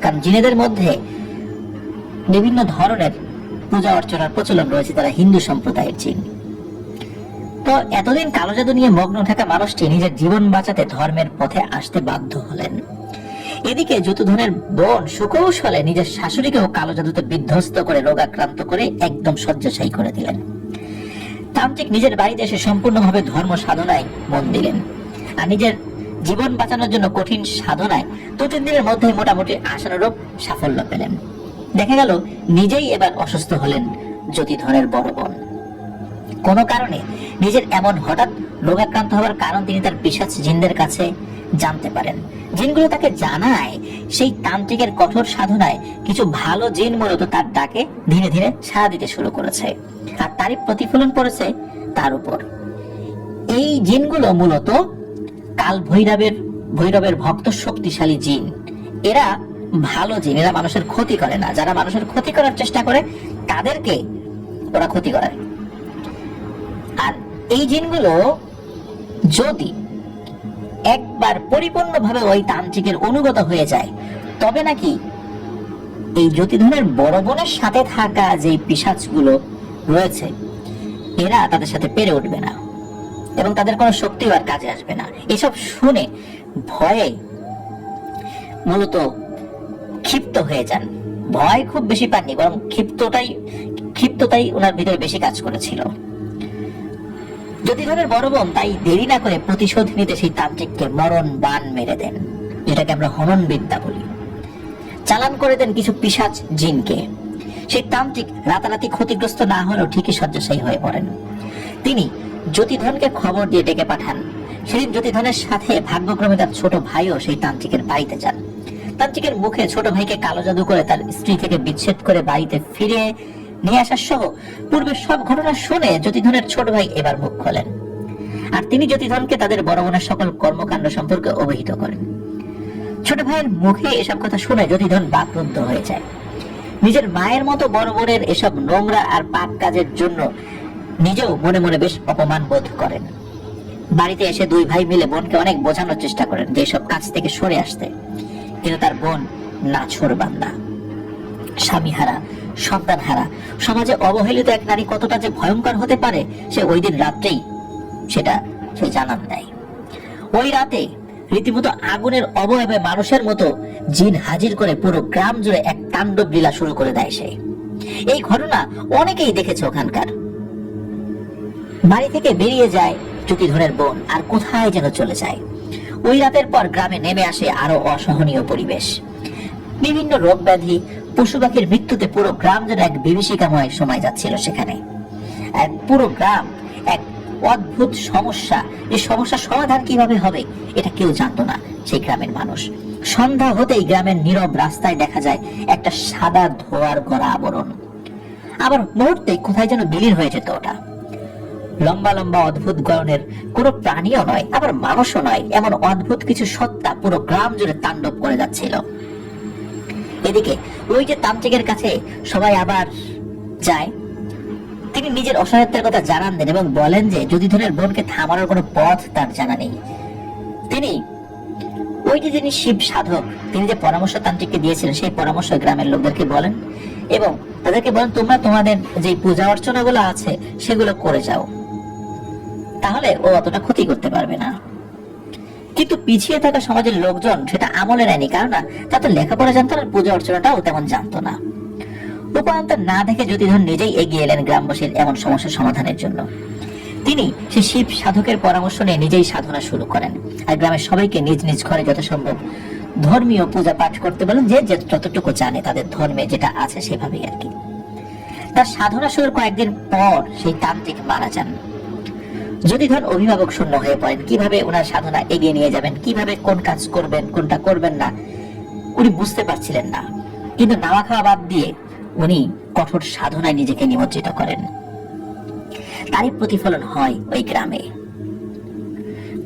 কারণ জিনেদের মধ্যে বিভিন্ন ধরনের পূজা অর্চনার প্রচলন রয়েছে, তারা হিন্দু সম্প্রদায়ের জিন। তো এতদিন কালো জাদু নিয়ে মগ্ন থাকা মানুষটি নিজের জীবন বাঁচাতে ধর্মের পথে আসতে বাধ্য হলেন। এদিকে জ্যোতিধনের বোন সুকৌশলে নিজের শাশুড়িকেও কালো জাদুতে বিধ্বস্ত করে রোগাক্রান্ত করে একদম শয্যাশায়ী করে দিলেন। তান্ত্রিক নিজের বাড়িতে এসে সম্পূর্ণভাবে ধর্ম সাধনায় মন দিলেন আর নিজের জীবন বাঁচানোর জন্য কঠিন সাধনায় 2-3 দিনের মধ্যে মোটামুটি আশানুরূপ সাফল্য পেলেন। দেখা গেল নিজেই এবার অসুস্থ হলেন জ্যোতিধনের বড় বোন। কোন কারণে নিজের এমন হঠাৎ রোগাক্রান্ত হওয়ার কারণ তিনি তার পিশাচ জিনদের কাছে জানতে পারেন। জিনগুলো তাকে জানায় সেই তান্ত্রিকের কঠোর সাধনায় কিছু ভালো জিন মূলত তার ডাকে ধীরে ধীরে সাড়া দিতে শুরু করেছে আর তারই প্রতিফলন পড়েছে তার উপর। এই জিনগুলো মূলত কাল ভৈরবের ভক্ত শক্তিশালী জিন। এরা ভালো জিন, এরা মানুষের ক্ষতি করে না। যারা মানুষের ক্ষতি করার চেষ্টা করে তাদেরকে ওরা ক্ষতি করে। আর এই জিনগুলো যদি একবার পরিপূর্ণভাবে ওই তান্ত্রিকের অনুগত হয়ে যায় তবে নাকি এই জ্যোতিধনের বড় বোনের সাথে থাকা যে পিশাচগুলো রয়েছে এরা তাদের সাথে পেরে উঠবে না এবং তাদের কোনো শক্তিও আর কাজে আসবে না। এসব শুনে ভয়ে মূলত ক্ষিপ্ত হয়ে যান। ভয় খুব বেশি পাননি, বরং ক্ষিপ্ততাই ওনার ভিতরে বেশি কাজ করেছিল। জ্যোতিধনের বড় বোন তাই দেরি না করে প্রতিশোধ নিতে সেই তান্ত্রিককে মরণ বান মেরে দেন, যেটাকে আমরা হনন বিদ্যা বলি। চালান করে দেন কিছু পিশাচ জিনকে। সেই তান্ত্রিক রাতারাতি ক্ষতিগ্রস্ত না হলেও ঠিকই শয্যাশায়ী হয়ে পড়েন। তিনি জ্যোতিধনকে খবর দিয়ে ডেকে পাঠান। সেদিন জ্যোতিধনের সাথে ভাগ্যক্রমে তার ছোট ভাইও সেই তান্ত্রিকের বাড়িতে যান। তান্ত্রিকের মুখে ছোট ভাইকে কালো জাদু করে তার স্ত্রী থেকে বিচ্ছেদ করে বাড়িতে ফিরে নিয়ে আসার সহ পূর্বের সব ঘটনা শুনে জ্যোতিধনের ছোট ভাই এবার মুখ খোলেন আর তিনি জ্যোতিধনকে তাদের বড় বোনের সকল কর্মকাণ্ড সম্পর্কে অবহিত করেন। ছোট ভাইয়ের মুখে এসব কথা শুনে জ্যোতিধন বাকরুদ্ধ হয়ে যায়। নিজের মায়ের মতো বড় বোনের এসব নোংরা আর পাপ কাজের জন্য নিজেও মনে মনে বেশ অপমান বোধ করেন। বাড়িতে এসে দুই ভাই মিলে বোনকে অনেক বোঝানোর চেষ্টা করেন যে এসব কাজ থেকে সরে আসতে, কিন্তু তার বোন নাছোড়বান্দা, স্বামীহারা, সন্তানহারা, সমাজে অবহেলিত এক নারী কতটা যে ভয়ঙ্কর হতে পারে সে ওই দিন রাত্রেই সেটা সে জানান দেয়। ওই রাতে রীতিমতো আগুনের অবয়বে মানুষের মতো জিন হাজির করে পুরো গ্রাম জুড়ে এক তাণ্ডব লীলা শুরু করে দেয় সে। এই ঘটনা অনেকেই দেখেছে ওখানকার। বাড়ি থেকে বেরিয়ে যায় জ্যোতিধনের বোন, আর কোথায় যেন চলে যায়। ওই রাতের পর গ্রামে নেমে আসে আরো অসহনীয় পরিবেশ। বিভিন্ন রোগ ব্যাধি, পশু পাখির মৃত্যুতে পুরো গ্রাম যেন এক বিভীষিকাময় সময় যাচ্ছিল সেখানে। আর পুরো গ্রাম এক অদ্ভুত সমস্যা। এই সমস্যার সমাধান কিভাবে হবে এটা কেউ জানতো না সেই গ্রামের মানুষ। সন্ধ্যা হতেই গ্রামের নীরব রাস্তায় দেখা যায় একটা সাদা ধোঁয়ার গড়া আবরণ। আবার মুহূর্তে কোথায় যেন বিলীন হয়ে যেত ওটা। লম্বা লম্বা অদ্ভুত গড়নের কোনো প্রাণীও নয়, আবার মানুষও নয়, এমন অদ্ভুত কিছু সত্তা পুরো গ্রাম জুড়ে তাণ্ডব করে যাচ্ছিল। এদিকে ওই যে তান্ত্রিকের কাছে সবাই আবার যায়, তিনি নিজের অসহায়ত্বের কথা জানান দেন এবং বলেন যে জ্যোতিধনের বোনকে থামানোর কোনো পথ তার জানা নেই। তিনি ওই যে যিনি শিব সাধক, তিনি যে পরামর্শ তান্ত্রিককে দিয়েছিলেন সেই পরামর্শ গ্রামের লোকদেরকে বলেন এবং তাদেরকে বলেন, তোমরা তোমাদের যে পূজা অর্চনা গুলো আছে সেগুলো করে যাও, তাহলে ও অতটা ক্ষতি করতে পারবে না। কিন্তু পিছিয়ে থাকা সমাজের লোকজন সেটা আমলে নেয়নি, কারণ তা তো লেখাপড়া জানতো না, পূজা অর্চনাটাও তেমন জানতো না। উপায়ন্তর না দেখে জ্যোতিধন নিজেই এগিয়ে এলেন গ্রামবাসীর এমন সমস্যার সমাধানের জন্য। তিনি সে শিব সাধকের পরামর্শ নিয়ে নিজেই সাধনা শুরু করেন, আর গ্রামের সবাইকে নিজ নিজ ঘরে যথাসম্ভব ধর্মীয় পূজা পাঠ করতে বলেন, যে যতটুকু জানে তাদের ধর্মে যেটা আছে সেভাবেই আর কি। তার সাধনা শুরুর কয়েকদিন পর সেই তান্ত্রিক মারা যান। জ্যোতিধন অভিভাবক শূন্য হয়ে পড়েন। কিভাবে ওনার সাধনা এগিয়ে নিয়ে যাবেন, কিভাবে কোন কাজ করবেন কোনটা করবেন না উনি বুঝতে পারছিলেন না। কিন্তু নাওয়া খাওয়া বাদ দিয়ে উনি কঠোর সাধনায় নিজেকে নিমজ্জিত করেন। তারই প্রতিফলন হয় ওই গ্রামে।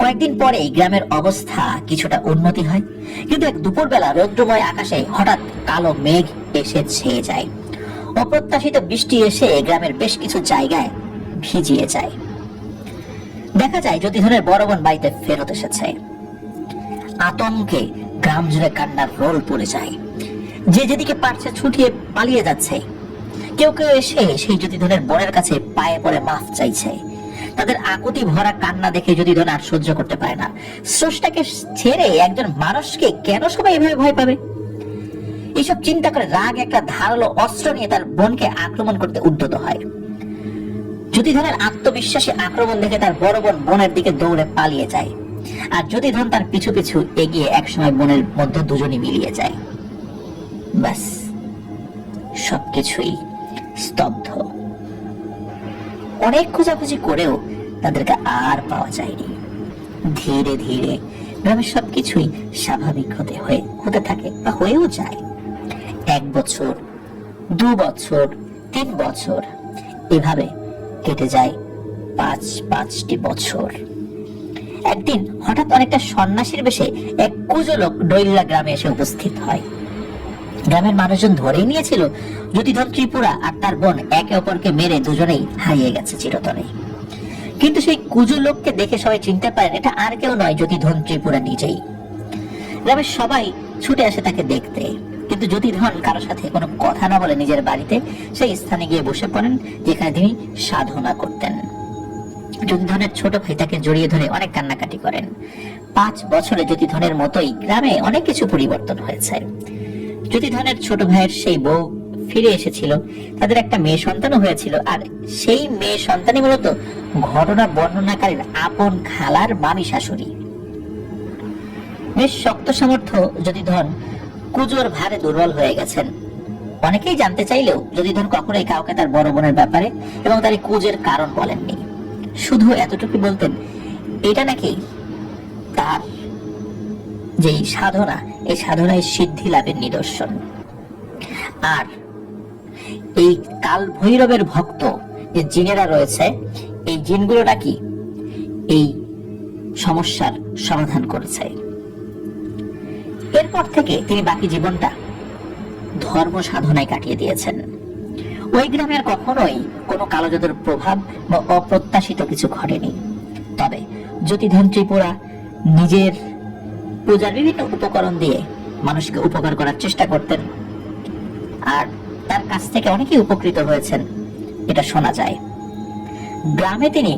কয়েকদিন পরে গ্রামের অবস্থা কিছুটা উন্নতি হয়, কিন্তু এক দুপুরবেলা রৌদ্রময় আকাশে হঠাৎ কালো মেঘ এসে ছেয়ে যায়। অপ্রত্যাশিত বৃষ্টি এসে গ্রামের বেশ কিছু জায়গায় ভিজিয়ে যায়। দেখা যায় জ্যোতিধনের বড় বোন বাড়িতে ফেরত এসেছে। আতঙ্কে গ্রাম জুড়ে কান্নার রোল পড়ে যায়। যে যেদিকে পারছে ছুটিয়ে পালিয়ে যাচ্ছে। কেউ কেউ এসে সেই জ্যোতিধনের বোনের কাছে পায়ে পড়ে মাফ চাইছে। তাদের আকুতি ভরা কান্না দেখে জ্যোতিধন আর সহ্য করতে পারে না। স্রষ্টাকে ছেড়ে একজন মানুষকে কেন সবাই এভাবে ভয় পাবে? এইসব চিন্তা করে রাগ একটা ধারালো অস্ত্র নিয়ে তার বোনকে আক্রমণ করতে উদ্যত হয়। জ্যোতিধনের আত্মবিশ্বাসী আক্রমণ দেখে তার বড় বোন বোনের দিকে দৌড়ে পালিয়ে যায়, আর জ্যোতিধন তার পিছু পিছু এগিয়ে একসময় বোনের মধ্যে দুজনই মিলিয়ে যায়। ব্যাস, সবকিছুই স্তব্ধ। অনেক খোঁজাখুঁজি করেও তাদেরকে আর পাওয়া যায়নি। ধীরে ধীরে গ্রামের সবকিছুই স্বাভাবিক হতে থাকে বা হয়েও যায়। 1 বছর, 2 বছর, 3 বছর, এভাবে কেটে যায় 5টি বছর। একদিন হঠাৎ অনেকটা সন্ন্যাসীর বেশে এক কুজো লোক ডৈলা গ্রামে এসে উপস্থিত হয়। গ্রামের মানুষজন ধরেই নিয়েছিল জ্যোতিধন ত্রিপুরা আর তার বোন একে অপরকে মেরে দুজনেই হারিয়ে গেছে চিরতরে। কিন্তু সেই কুজো লোককে দেখে সবাই চিনতে পারেন এটা আর কেউ নয়, জ্যোতিধন ত্রিপুরা নিজেই। গ্রামের সবাই ছুটে আসে তাকে দেখতে, কিন্তু জ্যোতিধন কারোর সাথে কোনো কথা না বলে নিজের বাড়িতে সেই স্থানে গিয়ে বসে পড়েন যেখানে তিনি সাধনা করতেন। জ্যোতিধনের ছোট ভাই তাকে জড়িয়ে ধরে অনেক কান্নাকাটি করেন। 5 বছরে জ্যোতিধনের মতোই গ্রামে অনেক কিছু পরিবর্তন হয়েছে। জ্যোতিধনের ছোট ভাইয়ের সেই বউ ফিরে এসেছিল, তাদের একটা মেয়ে সন্তানও হয়েছিল, আর সেই মেয়ে সন্তানই মূলত ঘটনা বর্ণনাকারীর আপন খালার মামি শাশুড়ি। বেশ শক্ত সামর্থ্য জ্যোতিধন কুজোর ভারে দুর্বল হয়ে গেছেন। অনেকেই জানতে চাইলেও জ্যোতিধন কখনোই কাউকে তার বড় বোনের ব্যাপারে এবং তার কুজের কারণ বলেননি। শুধু এতটুকু বলতেন এটা নাকি তার যে সাধনা, এই সাধনায় সিদ্ধি লাভের নিদর্শন। আর এই কাল ভৈরবের ভক্ত যে জিনেরা রয়েছে, এই জিনগুলো নাকি এই সমস্যার সমাধান করেছে। এরপর থেকে তিনি বাকি জীবনটা ধর্ম সাধনায় কাটিয়ে দিয়েছেন। ওই গ্রামে আর কখনোই কোনো কালো জাদুর প্রভাব বা অপ্রত্যাশিত কিছু ঘটেনি। তবে জ্যোতিধন ত্রিপুরা নিজের পূজার বিভিন্ন উপকরণ দিয়ে মানুষকে উপকার করার চেষ্টা করতেন, আর তার কাছ থেকে অনেকেই উপকৃত হয়েছেন এটা শোনা যায়। গ্রামে তিনি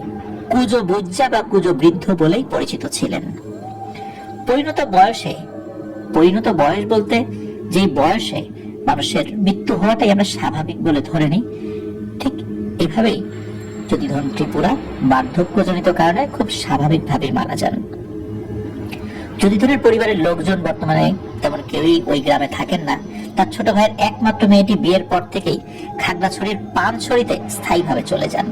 কুজো বুজ্জা বা কুজো বৃদ্ধ বলেই পরিচিত ছিলেন। পরিণত বয়স বলতে যেই বয়সে মানুষের মৃত্যু হওয়াটাই আমরা স্বাভাবিক বলে ধরে নিই, ঠিক এভাবেই যদি ধরুন ত্রিপুরা বার্ধক্যজনিত কারণে খুব স্বাভাবিকভাবে মারা যান। যদি ধরেন পরিবারের লোকজন বর্তমানে তেমন কেউই ওই গ্রামে থাকেন না, তার ছোট ভাইয়ের একমাত্র মেয়েটি বিয়ের পর থেকেই খাগড়াছড়ির পানছড়িতে স্থায়ীভাবে চলে যান।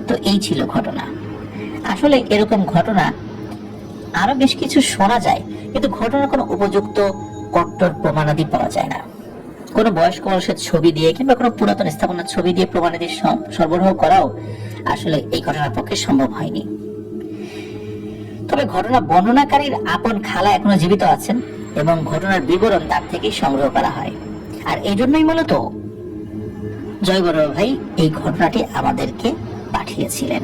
তো এই ছিল ঘটনা। আসলে এরকম ঘটনা আরো বেশ কিছু শোনা যায়, কিন্তু ঘটনার কোনো উপযুক্ত কট্টর প্রমাণাদি পাওয়া যায় না। কোনো বয়স্ক মানুষের ছবি দিয়ে কিংবা কোনো পুরাতন স্থাপনার ছবি দিয়ে প্রমাণাদি সরবরাহ করাও আসলে এই ঘটনার পক্ষে সম্ভব হয়নি। তবে ঘটনা বর্ণনাকারীর আপন খালা এখনো জীবিত আছেন এবং ঘটনার বিবরণ তার থেকেই সংগ্রহ করা হয়। আর এই জন্যই মূলত জয় বড়ুয়া ভাই এই ঘটনাটি আমাদেরকে পাঠিয়েছিলেন।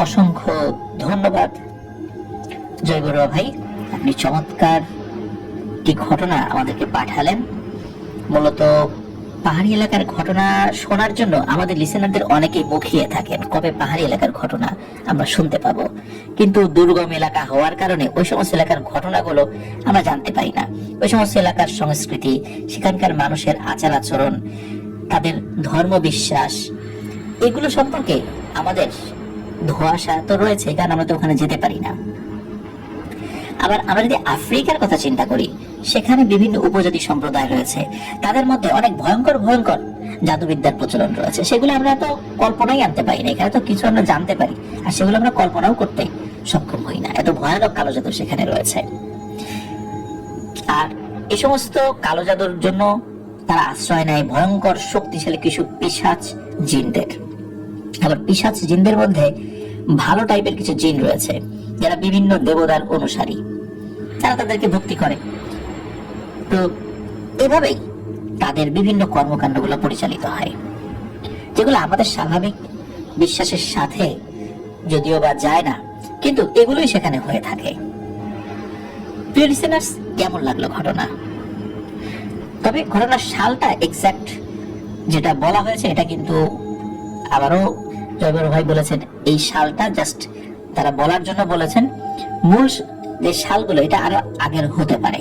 অসংখ্য ধন্যবাদ জয় বড়ুয়া ভাই, আপনি চমৎকার একটি ঘটনা আমাদেরকে পাঠালেন। মূলত পাহাড়ি এলাকার ঘটনা শোনার জন্য আমাদের লিসেনারদের অনেকেই মুখিয়ে থাকেন, কবে পাহাড়ি এলাকার ঘটনা আমরা শুনতে পাবো। কিন্তু দুর্গম এলাকা হওয়ার কারণে ওই সমস্ত এলাকার ঘটনাগুলো আমরা জানতে পারি না। ওই সমস্ত এলাকার সংস্কৃতি, সেখানকার মানুষের আচার আচরণ, তাদের ধর্ম বিশ্বাস, এগুলো সম্পর্কে আমাদের ধোঁয়াশা তো রয়েছে, কারণ আমরা তো ওখানে যেতে পারি না। আবার আমরা যদি আফ্রিকার কথা চিন্তা করি, সেখানে বিভিন্ন উপজাতি সম্প্রদায় রয়েছে, তাদের মধ্যে অনেক ভয়ঙ্কর ভয়ঙ্কর জাদুবিদ্যার প্রচলন রয়েছে। সেগুলো আমরা তো কল্পনাই আনতে পারি না। এখানে তো কিছু আমরা জানতে পারি, আর সেগুলো আমরা কল্পনাও করতে সক্ষম হই না। এত ভয়ানক কালো জাদু সেখানে রয়েছে। আর এই সমস্ত কালো জাদুর জন্য তারা আশ্রয় নেয় ভয়ঙ্কর শক্তিশালী কিছু পিশাচ জিনদের। আবার পিশাচ জিনদের মধ্যে ভালো টাইপের কিছু জিন রয়েছে, যারা বিভিন্ন দেবতার অনুসারী, তারা তাদেরকে ভক্তি করে। তো এভাবেই তাদের বিভিন্ন কর্মকাণ্ডগুলো পরিচালিত হয়, যেগুলো আমাদের স্বাভাবিক বিশ্বাসের সাথে যদিও বা যায় না, কিন্তু এগুলোই সেখানে হয়ে থাকে। প্রিয় লিসেনার্স, কেমন লাগলো ঘটনা? তবে ঘটনার সালটা এক্সাক্ট যেটা বলা হয়েছে, এটা কিন্তু আবারও জয়বর ভাই বলেছেন এই সালটা জাস্ট তারা বলার জন্য বলেছেন। মূল যে সালগুলো এটা আরো আগের হতে পারে।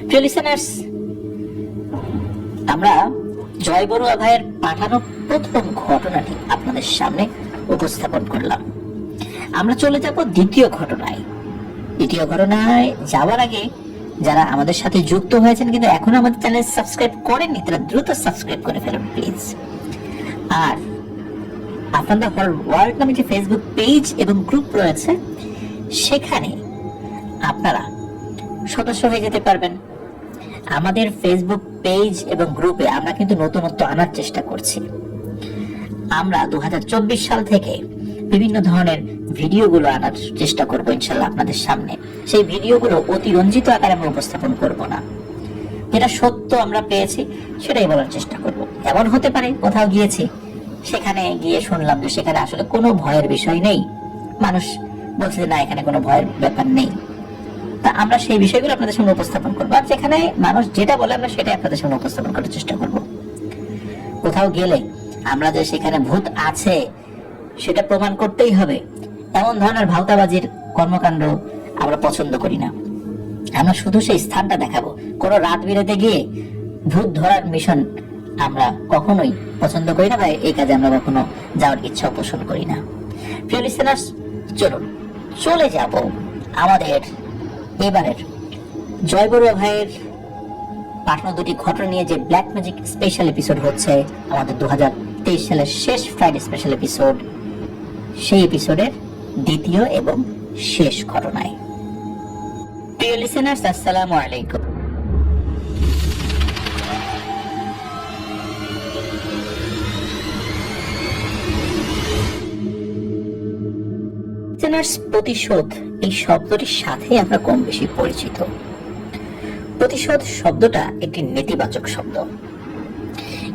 প্রিয় লিসেনার্স, আমরা জয় বড়ুয়া ভাইয়ের পাঠানো প্রথম ঘটনাটি আপনাদের সামনে উপস্থাপন করলাম। আমরা চলে যাব দ্বিতীয় ঘটনায়। দ্বিতীয় ঘটনায় যাওয়ার আগে যারা আমাদের সাথে যুক্ত হয়েছেন কিন্তু এখনো আমাদের চ্যানেল সাবস্ক্রাইব করেননি, তারা দ্রুত সাবস্ক্রাইব করে ফেলুন প্লিজ। আর আপনাদের ওয়ার্ল্ড নামে যে ফেসবুক পেজ এবং গ্রুপ রয়েছে, সেখানে আপনারা সদস্য হয়ে যেতে পারবেন। আমাদের ফেসবুক পেজ এবং গ্রুপে আমরা কিন্তু নতুনত্ব আনার চেষ্টা করছি। আমরা 2024 সাল থেকে বিভিন্ন ধরনের ভিডিওগুলো আনার চেষ্টা করব ইনশাল্লাহ আপনাদের সামনে। সেই ভিডিওগুলো অতিরঞ্জিত আকারে আমরা উপস্থাপন করব না, যেটা সত্য আমরা পেয়েছি সেটাই বলার চেষ্টা করব। এমন হতে পারে কোথাও গিয়েছি, সেখানে গিয়ে শুনলাম যে সেখানে আসলে কোনো ভয়ের বিষয় নেই, মানুষ বলছে যে না এখানে কোনো ভয়ের ব্যাপার নেই, তা আমরা সেই বিষয়গুলো আপনাদের সামনে উপস্থাপন করবো। আর যেখানে মানুষ যেটা বলে আমরা সেটাই আপনাদের সামনে উপস্থাপন করার চেষ্টা করব। কোথাও গেলে আমরা যে সেখানে ভূত আছে সেটা প্রমাণ করতেই হবে, এমন ধরনের ভাওতাবাজির কর্মকাণ্ড আমরা পছন্দ করি না। আমরা শুধু সেই স্থানটা দেখাবো। কোনো রাত বিরেতে গিয়ে ভূত ধরার মিশন আমরা কখনোই পছন্দ করি না, বা এই কাজে আমরা কখনো যাওয়ার ইচ্ছা পোষণ করি না। প্রিয় লিসেনার্স, চলুন চলে যাব আমাদের এবারের জয় বড়ুয়া ভাইয়ের পাঠানো দুটি ঘটনা নিয়ে, যে ব্ল্যাক ম্যাজিক স্পেশাল এপিসোড হচ্ছে আমাদের 2023 সালের শেষ ফ্রাইডে স্পেশাল এপিসোড, সেই এপিসোডের দ্বিতীয় এবং শেষ ঘটনায়। প্রিয় লিসেনার্স, আসসালামু আলাইকুম। প্রতিশোধ এই শব্দটির সাথে আমরা কম বেশি পরিচিত। প্রতিশোধ শব্দটা একটি নেতিবাচক শব্দ।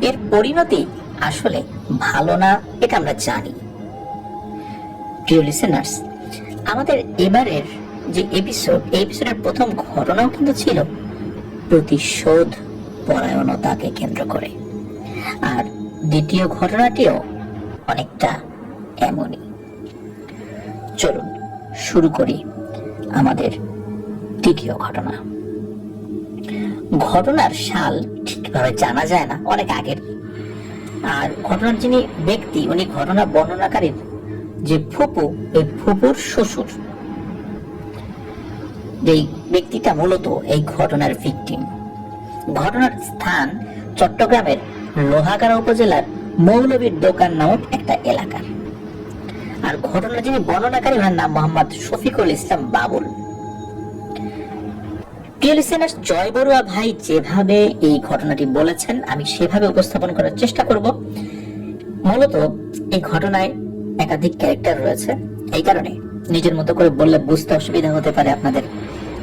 এর পরিণতি আসলে ভালো না, এটা আমরা জানি। প্রিয় লিসেনার্স, আমাদের এবারের যে এপিসোড, এই এপিসোডের প্রথম ঘটনাও কিন্তু ছিল প্রতিশোধ পরায়ণতাকে কেন্দ্র করে, আর দ্বিতীয় ঘটনাটিও অনেকটা এমনই। চলুন শুরু করি আমাদের তৃতীয় ঘটনা। ঘটনার সাল ঠিকভাবে জানা যায় না, অনেক আগের। আর ঘটনার যিনি ব্যক্তি, উনি ঘটনা বর্ণনাকারীর যে ফুপু, এই ফুপুর শ্বশুর। এই ব্যক্তিটা মূলত এই ঘটনার ভিকটিম। ঘটনার স্থান চট্টগ্রামের লোহাগাড়া উপজেলার মৌলবীর দোকান নামক একটা এলাকার। আর ঘটনার যিনি বর্ণনাকারী, ওনার নাম মোহাম্মদ শফিকুল ইসলাম বাবুল। প্রিয় লিসেনার্স, জয় বড়ুয়া ভাই যেভাবে এই ঘটনাটি বলেছেন আমি সেভাবে উপস্থাপন করার চেষ্টা করব। মূলত এই ঘটনায় একাধিক ক্যারেক্টার রয়েছে, এই কারণে নিজের মতো করে বললে বুঝতে অসুবিধা হতে পারে আপনাদের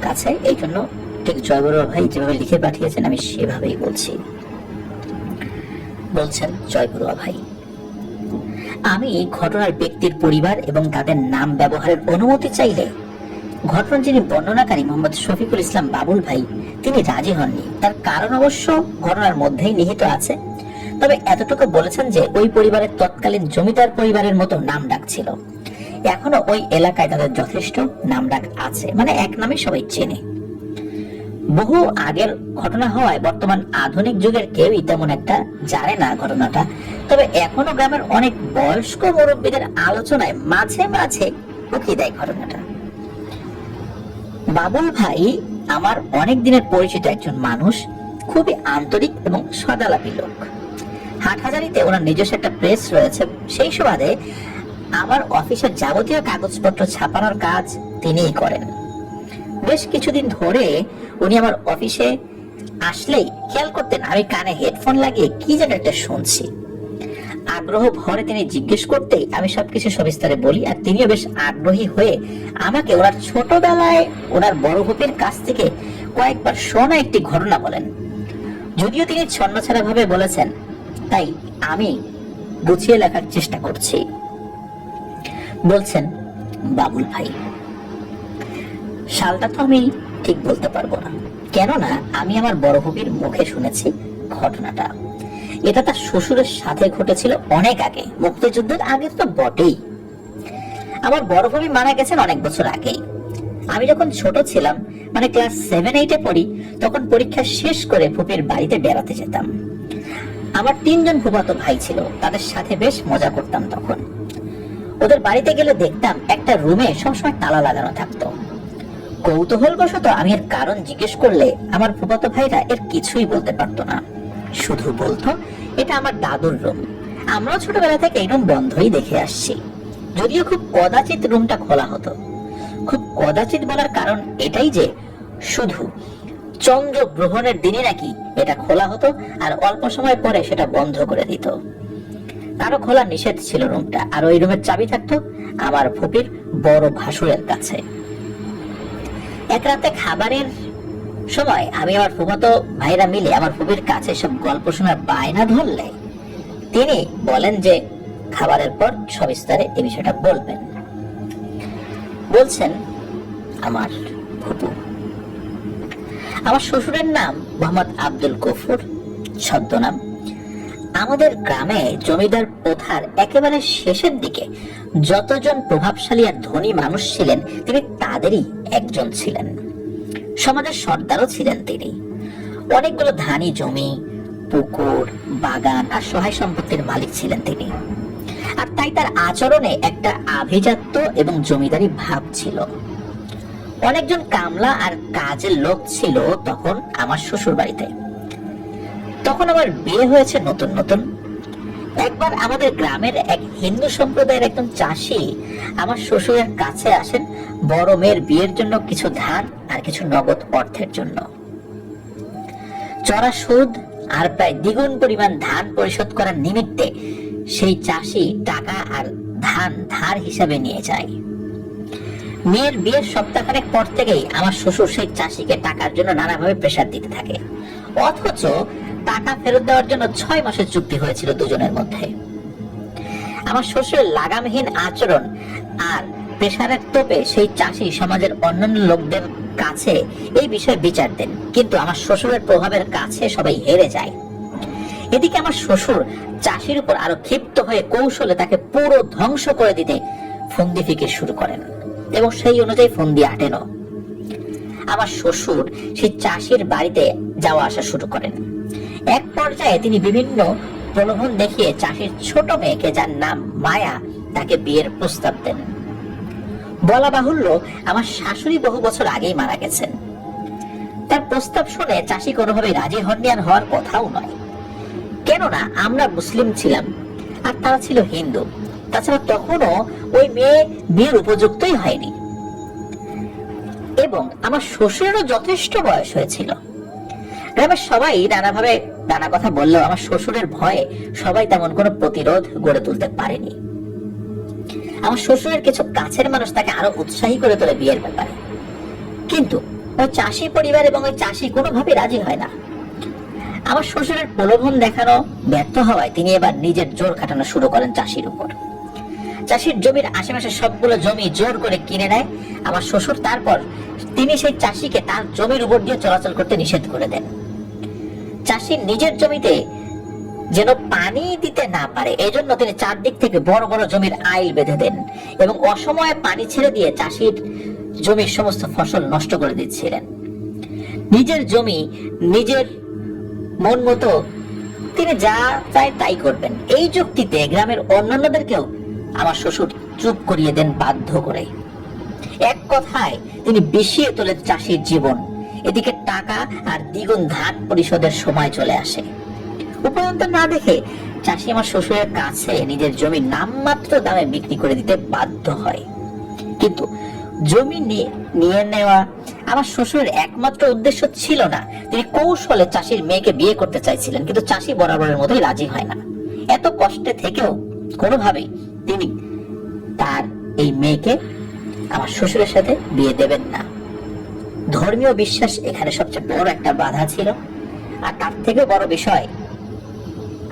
কাছে। এই জন্য ঠিক জয় বড়ুয়া ভাই যেভাবে লিখে পাঠিয়েছেন আমি সেভাবেই বলছি। বলছেন জয় বড়ুয়া ভাই, আমি ঘটনার ব্যক্তির পরিবার এবং তাদের নাম ব্যবহারের অনুমতি চাইলে ঘটনার যিনি বর্ণনাকারী মোহাম্মদ শফিকুল ইসলাম বাবুল ভাই, তিনি রাজি হননি। তার কারণ অবশ্য ঘটনার মধ্যেই নিহিত আছে। তবে এতটুকু বলেছেন যে ওই পরিবারের তৎকালীন জমিদার পরিবারের মতো নাম ডাক ছিল। এখনো ওই এলাকায় তাদের যথেষ্ট নাম ডাক আছে, মানে এক নামে সবাই চেনে। বহু আগের ঘটনা হওয়ায় বর্তমান আধুনিক যুগের কেউই তেমন একটা জানে না ঘটনাটা। তবে এখনো গ্রামের অনেক বয়স্ক মুরব্বীদের আলোচনায় মাঝে মাঝে উকি দেয় ঘটনাটা। বাবুল ভাই আমার অনেক দিনের পরিচিত একজন মানুষ, খুবই আন্তরিক এবং সদালাপী লোক। হাটহাজারীতে ওনার নিজস্ব একটা প্রেস রয়েছে। সেই সুবাদে আমার অফিসের যাবতীয় কাগজপত্র ছাপানোর কাজ তিনিই করেন। বেশ কিছুদিন ধরে উনি আমার অফিসে আসলেই খেয়াল করতেন আমি কানে হেডফোন লাগিয়ে কি যেন একটা শুনছি। আগ্রহ ভরে তিনি জিজ্ঞেস করতেই আমি সবকিছু সবিস্তারে বলি, আর তিনিও বেশ আগ্রহী হয়ে আমাকে ওনার ছোটবেলায় ওনার বড় ফুপির কাছ থেকে কয়েকবার শোনা একটি ঘটনা বলেন। যদিও তিনি ছন্নছাড়া ভাবে বলেছেন, তাই আমি গুছিয়ে লেখার চেষ্টা করছি। বলছেন বাবুল ভাই, সালটা তো আমি ঠিক বলতে পারবো না, কেননা আমি আমার বড় ফুপির মুখে শুনেছি ঘটনাটা। এটা তার শ্বশুরের সাথে ঘটেছিল অনেক আগে, মুক্তিযুদ্ধের আগে তো বটেই। আমার বড় ফুপি মারা গেছেন অনেক বছর আগেই। আমি যখন ছোট ছিলাম, মানে ক্লাস 7-8-এ পড়ি, তখন পরীক্ষা শেষ করে ফুপির বাড়িতে বেড়াতে যেতাম। আমার 3 জন ফুফাতো ভাই ছিল, তাদের সাথে বেশ মজা করতাম তখন। ওদের বাড়িতে গেলে দেখতাম একটা রুমে সবসময় তালা লাগানো থাকতো। কৌতূহলবশত আমি এর কারণ জিজ্ঞেস করলে আমার ফুফাতো ভাইরা এর কিছুই বলতে পারতো না, শুধু বলতো এটা আমার দাদুর রুম। আমরাও ছোটবেলা থেকে এই রুম বন্ধই দেখে আসছি, যদিও খুব কদাচিৎ রুমটা খোলা হতো। খুব কদাচিৎ বলার কারণ এটাই যে শুধু চন্দ্র গ্রহণের দিনে নাকি এটা খোলা হতো, আর অল্প সময় পরে সেটা বন্ধ করে দিত। কারো খোলা নিষেধ ছিল রুমটা। আর ওই রুমের চাবি থাকতো আমার ফুপির বড় ভাসুরের কাছে। এক রাতে খাবারের সময় আমি আমার ফুফাতো ভাইরা মিলে আমার ফুপির কাছে সব গল্প শোনার বায়না ধরলে তিনি বলেন যে খাবারের পর সবিস্তারে এই বিষয়টা বলবেন। বলছেন আমার ফুপু, আমার শ্বশুরের নাম মোহাম্মদ আব্দুল গফুর, ছদ্মনাম। আমাদের গ্রামে জমিদার প্রথার একেবারে শেষের দিকে যতজন প্রভাবশালী আর ধনী মানুষ ছিলেন, তিনি তাদেরই একজন ছিলেন। সমাজের সর্দারও ছিলেন তিনি। অনেকগুলো ধানি জমি, পুকুর, বাগান আর সহায় সম্পত্তির মালিক ছিলেন তিনি। আর তাই তার আচরণে একটা আভিজাত্য এবং জমিদারি ভাব ছিল। অনেকজন কামলা আর কাজের লোক ছিল তখন আমার শ্বশুর বাড়িতে। তখন আমার বিয়ে হয়েছে নতুন নতুন। একবার আমাদের গ্রামের এক হিন্দু সম্প্রদায়ের একজন চাষি আমার শ্বশুরের কাছে আসেন বড় মেয়ের বিয়ের জন্য কিছু ধান আর কিছু নগদ অর্থের জন্য। চড়া সুদ আর প্রায় দ্বিগুণ পরিমাণ ধান পরিশোধ করার নিমিত্তে সেই চাষি টাকা আর ধান ধার হিসাবে নিয়ে যায়। মেয়ের বিয়ের সপ্তাহখানেক পর থেকেই আমার শ্বশুর সেই চাষিকে টাকার জন্য নানাভাবে প্রেসার দিতে থাকে, অথচ টাকা ফেরত দেওয়ার জন্য 6 মাসের চুক্তি হয়েছিল দুজনের মধ্যে। আমার শ্বশুরের লাগামহীন আচরণ আর প্রেসারের তোপে সেই চাষি সমাজের অন্যান্য লোকদের কাছে এই বিষয়ে বিচার দেন, কিন্তু আমার শ্বশুরের প্রভাবের কাছে সবাই হেরে যায়। এদিকে আমার শ্বশুর চাষির উপর আরো ক্ষিপ্ত হয়ে কৌশলে তাকে পুরো ধ্বংস করে দিতে ফন্দি ফিকির শুরু করেন। এবং সেই অনুযায়ী ফোন দিয়ে আটেনও। আমার শ্বশুর সেই চাষির বাড়িতে যাওয়া আসা শুরু করেন। এক পর্যায়ে তিনি বিভিন্ন প্রলোভন দেখিয়ে চাষির ছোট মেয়েকে, যার নাম মায়া, তাকে বিয়ের প্রস্তাব দেন। বলা বাহুল্য, আমার শাশুড়ি বহু বছর আগেই মারা গেছেন। তার প্রস্তাব শুনে চাষি কোনোভাবেই রাজি হননি, আর হওয়ার কথাও নয়। কেননা আমরা মুসলিম ছিলাম আর তারা ছিল হিন্দু। তাছাড়া তখনও ওই মেয়ে বিয়ের উপযুক্তই হয়নি এবং আমার শ্বশুরেরও যথেষ্ট বয়স হয়েছিল। গ্রামের সবাই নানাভাবে নানা কথা বললেও আমার শ্বশুরের ভয়ে সবাই তেমন কোনো প্রতিরোধ গড়ে তুলতে পারেনি। আমার শ্বশুরের কিছু কাছের মানুষ তাকে আরো উৎসাহী করে তোলে বিয়ের ব্যাপারে, কিন্তু ওই চাষি পরিবার এবং ওই চাষি কোনোভাবে রাজি হয় না। আমার শ্বশুরের প্রলোভন দেখানো ব্যর্থ হওয়ায় তিনি এবার নিজের জোর খাটানো শুরু করেন চাষির উপর। চাষির জমির আশেপাশে সবগুলো জমি জোর করে কিনে নেয় আমার শ্বশুর। তারপর তিনি সেই চাষিকে তার জমির উপর দিয়ে চলাচল করতে নিষেধ করে দেন। চাষির নিজের জমিতে যেন পানি দিতে না পারে এজন্য তিনি চারদিক থেকে বড় বড় জমির আইল বেঁধে দেন এবং অসময়ে পানি ছেড়ে দিয়ে চাষির জমির সমস্ত ফসল নষ্ট করে দিচ্ছিলেন। নিজের জমি নিজের মন মতো তিনি যা চায় তাই করবেন, এই যুক্তিতে গ্রামের অন্যান্যদেরকেও আমার শ্বশুর চুপ করিয়ে দেন বাধ্য করে। এক কথায় তিনি বিষিয়ে তোলেন চাষির জীবন। এদিকে টাকা আর দ্বিগুণ ধান পরিশোধের সময় চলে আসে। উপরন্ত না দেখে চাষি আমার শ্বশুরের কাছে নিজের জমি নামমাত্র দামে বিক্রি করে দিতে বাধ্য হয়। কিন্তু জমি নিয়ে নেওয়া আমার শ্বশুরের একমাত্র উদ্দেশ্য ছিল না। তিনি কৌশলে চাষির মেয়েকে বিয়ে করতে চাইছিলেন, কিন্তু চাষি বরাবরের মতোই রাজি হয় না। এত কষ্টে থেকেও কোনোভাবেই তিনি তার এই মেয়েকে আমার শ্বশুরের সাথে বিয়ে দেবেন না। ধর্মীয় বিশ্বাস এখানে সবচেয়ে বড় একটা বাধা ছিল। আর তার থেকে বড় বিষয়,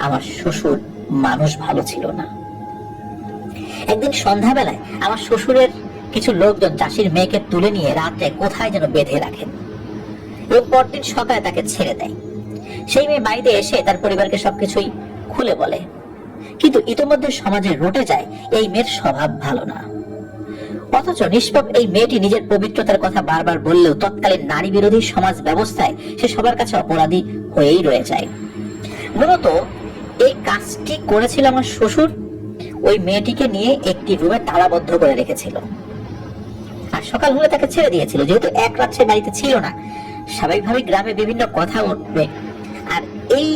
আমার শ্বশুর মানুষ ভালো ছিল না। একদিন সন্ধ্যাবেলায় আমার শ্বশুরের কিছু লোকজন চাষির মেয়েকে তুলে নিয়ে রাতে কোথায় যেন বেঁধে রাখেন এবং পরদিন সকালে তাকে ছেড়ে দেয়। সেই মেয়ে বাড়িতে এসে তার পরিবারকে সবকিছুই খুলে বলে, কিন্তু ইতিমধ্যে সমাজে রটে যায় এই মেয়ের স্বভাব ভালো না। অথচ নিষ্পাপ এই মেয়েটি নিজের পবিত্রতার কথা বারবার বললেও তৎকালীন নারী বিরোধী সমাজ ব্যবস্থায় সে সবার কাছে অপরাধী হয়েই রয়ে যায়। মূলত এই কাজটি করেছিল আমার শ্বশুর। ওই মেয়েটিকে নিয়ে একটি রুমে তালাবদ্ধ করে রেখেছিল আর সকাল হলে তাকে ছেড়ে দিয়েছিল। যেহেতু এক রাত সে বাড়িতে ছিল না, স্বাভাবিকভাবে গ্রামে বিভিন্ন কথা উঠবে আর এই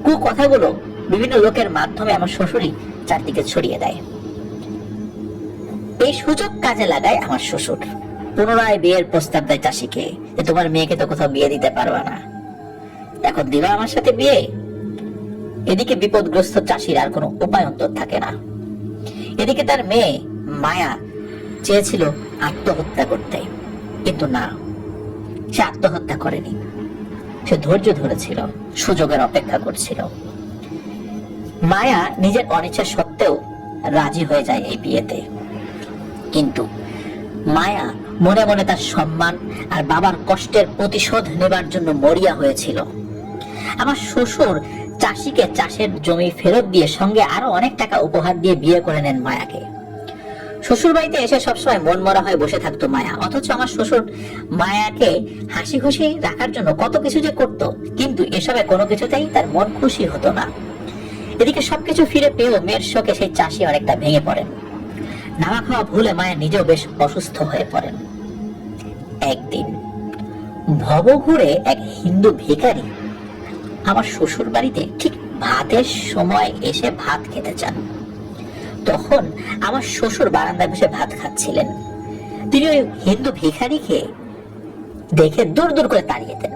কুকথাগুলো বিভিন্ন লোকের মাধ্যমে আমার শ্বশুরই চারদিকে ছড়িয়ে দেয়। এই সুযোগ কাজে লাগায় আমার শ্বশুর। পুনরায় বিয়ের প্রস্তাব দেয় চাষিকে যে তোমার মেয়েকে তো কোথাও বিয়ে দিতে পারবা না, এখন দিবা আমার সাথে বিয়ে। এদিকে বিপদগ্রস্ত চাষির আর কোনো উপায় অন্তর থাকে না। এদিকে তার মেয়ে মায়া চেয়েছিল আত্মহত্যা করতে, কিন্তু না, সে আত্মহত্যা করেনি। সে ধৈর্য ধরেছিল, সুযোগের অপেক্ষা করছিল। মায়া নিজের অনিচ্ছা সত্ত্বেও রাজি হয়ে যায় এই বিয়েতে। কিন্তু মায়া মনে মনে তার সম্মান আর বাবার কষ্টের প্রতিশোধ নেবার জন্য মরিয়া হয়েছিল। আমার শ্বশুর চাষিকে চাষের জমি ফেরত দিয়ে সঙ্গে আরো অনেক টাকা উপহার দিয়ে বিয়ে করে নেন মায়াকে। শ্বশুর বাড়িতে এসে সবসময় মন মরা হয়ে বসে থাকতো মায়া। অথচ আমার শ্বশুর মায়াকে হাসি খুশি রাখার জন্য কত কিছু যে করতো, কিন্তু এসবে কোনো কিছুতেই তার মন খুশি হতো না। এদিকে সবকিছু ফিরে পেয়েও মেয়ের শোকে সেই চাষি অনেকটা ভেঙে পড়েন। নাওয়া খাওয়া ভুলে মায়া নিজেও বেশ অসুস্থ হয়ে পড়েন। একদিন ভবঘুরে এক হিন্দু ভিখারি আমার শ্বশুর বাড়িতে ঠিক ভাতের সময় এসে ভাত খেতে চান। তখন আমার শ্বশুর বারান্দায় বসে ভাত খাচ্ছিলেন। তিনি ওই হিন্দু ভিখারিকে দেখে দূর দূর করে তাড়িয়ে দেন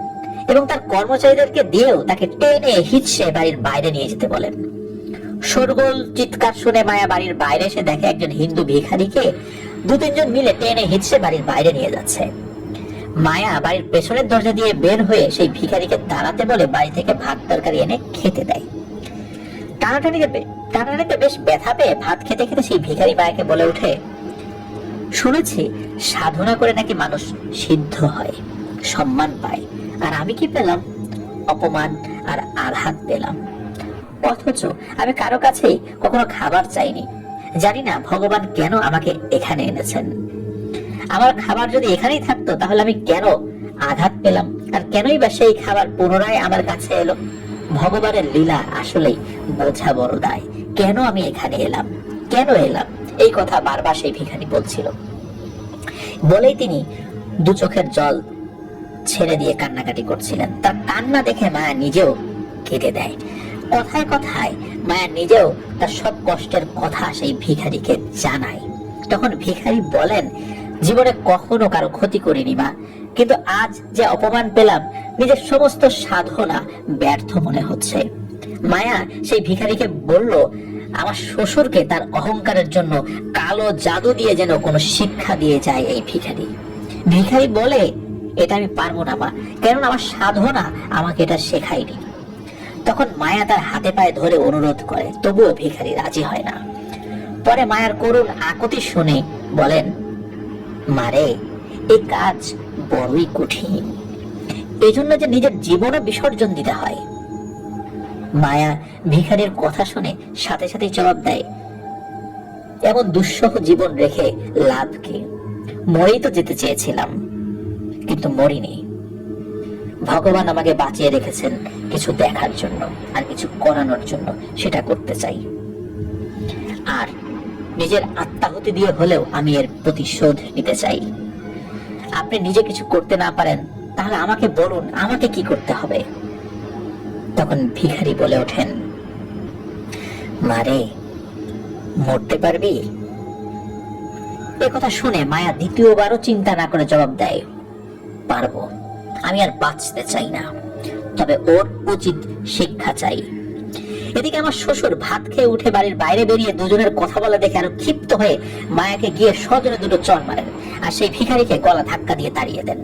এবং তার কর্মচারীদেরকে দিয়েও তাকে টেনে হিচড়ে বাড়ির বাইরে নিয়ে যেতে বলেন। শোরগোল চিৎকার শুনে মায়া বাড়ির বাইরে এসে দেখে একজন হিন্দু ভিখারিকে দু তিনজন মিলে টেনে হিচড়ে বাড়ির বাইরে নিয়ে যাচ্ছে। মায়া বাড়ির পেছনের দরজা দিয়ে বের হয়ে সেই ভিখারিকে দাঁড়াতে বলে বাড়ি থেকে ভাত তরকারি এনে খেতে দেয়। টানাটানিতে বেশ ব্যথা পেয়ে ভাত খেতে খেতে সেই ভিখারি মায়াকে বলে ওঠে, শুনেছি সাধনা করে নাকি মানুষ সিদ্ধ হয়, সম্মান পায়, আর আমি কি পেলাম? অপমান আর আঘাত পেলাম। অথচ আমি কারো কাছেই কখনো খাবার চাইনি। জানি না ভগবান কেন আমাকে এখানে এনেছেন। আমার খাবার যদি এখানেই থাকতো তাহলে আমি কেন আঘাত পেলাম, আর কেনই বা সেই খাবার পুনরায় আমার কাছে এলো? ভগবানের লীলা আসলেই বোঝা বড় দায়। কেন আমি এখানে এলাম, কেন এলাম, এই কথা বারবার সেই ভিখারি বলছিল। বলেই তিনি দু চোখের জল ছেড়ে দিয়ে কান্নাকাটি করছিলেন। তার কান্না দেখে মায়া নিজেও কেঁদে দেয়। কথায় কথায় মায়া নিজেও তার সব কষ্টের কথা সেই ভিখারিকে জানায়। তখন ভিখারি বলেন, জীবনে কখনো কারো ক্ষতি করিনি মা, কিন্তু আজ যে অপমান পেলাম, নিজের সমস্ত সাধনা ব্যর্থ মনে হচ্ছে। মায়া সেই ভিখারিকে বলল, আমার শ্বশুরকে তার অহংকারের জন্য কালো জাদু দিয়ে যেন কোনো শিক্ষা দিয়ে যায় এই ভিখারি। ভিখারি বলে, এটা আমি পারবো না মা, কেননা আমার সাধনা আমাকে এটা শেখায়নি। তখন মায়া তার হাতে পায়ে ধরে অনুরোধ করে, তবুও ভিখারি রাজি হয় না। পরে মায়ার করুণ আকুতি শুনে বলেন, মারে, এই কাজ বড়ই কঠিন, এই জন্য যে নিজের জীবনও বিসর্জন দিতে হয়। মায়া ভিখারির কথা শুনে সাথে সাথে জবাব দেয়, এমন দুঃসহ জীবন রেখে লাভ কি? মরেই তো যেতে চেয়েছিলাম, কিন্তু মরিনি। ভগবান আমাকে বাঁচিয়ে রেখেছেন কিছু দেখার জন্য আর কিছু করানোর জন্য, সেটা করতে চাই। আর নিজের আত্মাহুতি দিয়ে হলেও আমি এর প্রতিশোধ নিতে চাই। আপনি নিজে কিছু করতে না পারেন তাহলে আমাকে বলুন, আমাকে কি করতে হবে? তখন ভিখারি বলে ওঠেন, মারে, মরতে পারবি? এ কথা শুনে মায়া দ্বিতীয়বারও চিন্তা না করে জবাব দেয়, পারবো। আমি আর বাঁচতে চাই না, তবে ওর উচিত শিক্ষা চাই। এদিকে আমার শ্বশুর ভাত খেয়ে উঠে বাড়ির বাইরে বেরিয়ে দুজনের কথা বলা দেখে আরো ক্ষিপ্ত হয়ে মায়াকে গিয়ে সজোরে দুটো চড় মারেন, আর সেই ভিখারিকে গলা ধাক্কা দিয়ে তাড়িয়ে দেন।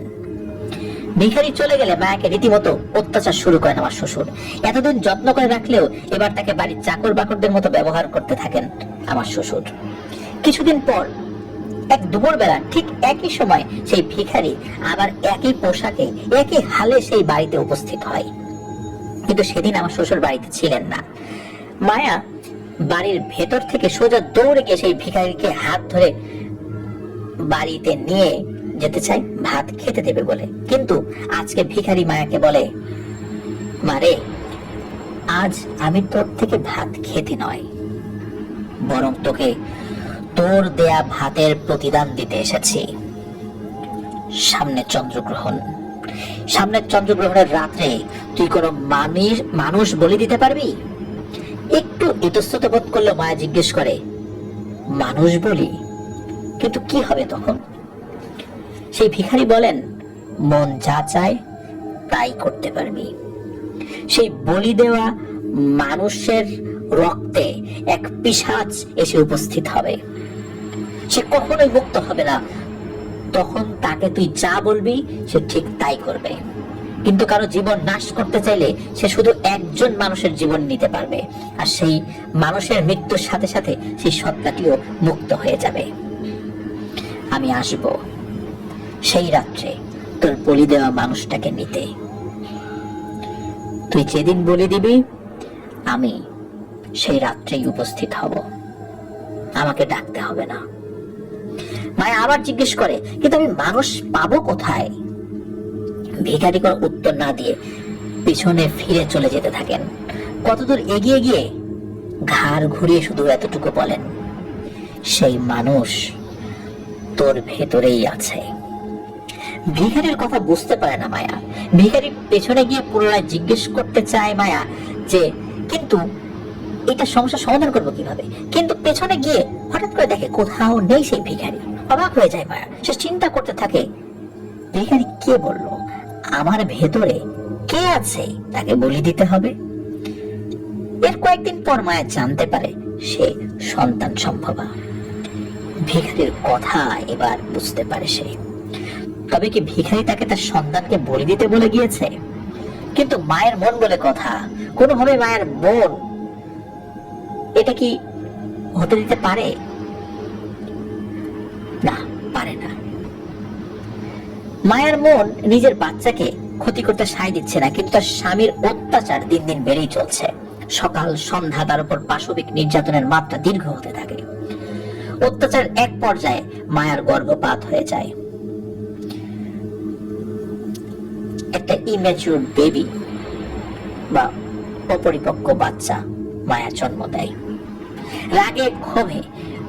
ভিখারি চলে গেলে মায়াকে রীতিমতো অত্যাচার শুরু করেন আমার শ্বশুর। এতদিন যত্ন করে রাখলেও এবার তাকে বাড়ির চাকর বাকরদের মতো ব্যবহার করতে থাকেন আমার শ্বশুর। কিছুদিন পর এক দুপুরবেলা ঠিক একই সময় সেই ভিখারি আবার একই পোশাকে একই হালে সেই বাড়িতে উপস্থিত হয়, কিন্তু সেদিন আমার শ্বশুর বাড়িতে ছিলেন না। মায়া বাড়ির ভেতর থেকে সোজা দৌড়ে গিয়ে সেই ভিখারিকে হাত ধরে বাড়িতে নিয়ে যেতে চাই ভাত খেতে দেবে বলে, কিন্তু আজকে ভিখারি মায়াকে বলে, মারে, আজ আমি তোর থেকে ভাত খেতে নয়, বরং তোকে তোর দেয়া ভাতের প্রতিদান দিতে এসেছি। সামনে চন্দ্রগ্রহণ, সামনের চন্দ্রগ্রহণের রাত্রে তুই কোনো মানুষ বলি দিতে পারবি? একটু ইতস্তত বোধ করলে মায়া জিজ্ঞেস করে, মানুষ বলি? কিন্তু কি হবে তখন? সেই ভিখারি বলেন, মন যা চায় তাই করতে পারবি। সেই বলি দেওয়া মানুষের রক্তে এক পিশাচ এসে উপস্থিত হবে, সে কখনোই মুক্ত হবে না। তখন তাকে তুই যা বলবি সে ঠিক তাই করবে, কিন্তু কারো জীবন নাশ করতে চাইলে সে শুধু একজন মানুষের জীবন নিতে পারবে, আর সেই মানুষের মৃত্যুর সাথে সাথে সেই সত্তাটিও মুক্ত হয়ে যাবে। আমি আসব সেই রাত্রে তোর বলি দেওয়া মানুষটাকে নিতে। তুই যেদিন বলি দিবি আমি সেই রাত্রেই উপস্থিত হব, আমাকে ডাকতে হবে না। মায়া আবার জিজ্ঞেস করে, কিন্তু আমি মানুষ পাবো কোথায়? ভিখারি কোনো উত্তর না দিয়ে পিছনে ফিরে চলে যেতে থাকেন। কতদূর এগিয়ে গিয়ে ঘাড় ঘুরিয়ে শুধু এতটুকু বলেন, সেই মানুষ তোর ভেতরেই আছে। ভিখারির কথা বুঝতে পারে না মায়া। ভিখারি পেছনে গিয়ে পুনরায় জিজ্ঞেস করতে চায় মায়া যে, কিন্তু এটা সমস্যার সমাধান করবো কিভাবে? কিন্তু পেছনে গিয়ে হঠাৎ করে দেখে কোথাও নেই সেই ভিখারি। অবাক হয়ে যায় মায়া, সে চিন্তা করতে থাকে, ভিখারি কে বলল আমার ভেতরে কে আছে তাকে বলি দিতে হবে? এর কয়েকদিন পর মায়া জানতে পারে সে সন্তান সম্ভবা। ভিখারির কথা এবার বুঝতে পারে সে। তবে কি ভিখারি তাকে তার সন্তানকে বলি দিতে বলে গিয়েছে? কিন্তু মায়ের মন বলে কথা, কোনোভাবে মায়ের মন এটা কি হতে দিতে পারে? না, পারে না। মায়ের মন নিজের বাচ্চাকে ক্ষতি করতে সায় দিচ্ছে না, কিন্তু তার স্বামীর অত্যাচার দিন দিন বেড়েই চলছে। সকাল সন্ধ্যা তার উপর পাশবিক নির্যাতনের মাত্রা দীর্ঘ হতে থাকে। অত্যাচারের এক পর্যায়ে মায়ার গর্ভপাত হয়ে যায়। একটা ইম্যাচিউর বেবি বা অপরিপক্ক বাচ্চা মায়া জন্ম দেয়। রাগে ক্ষোভে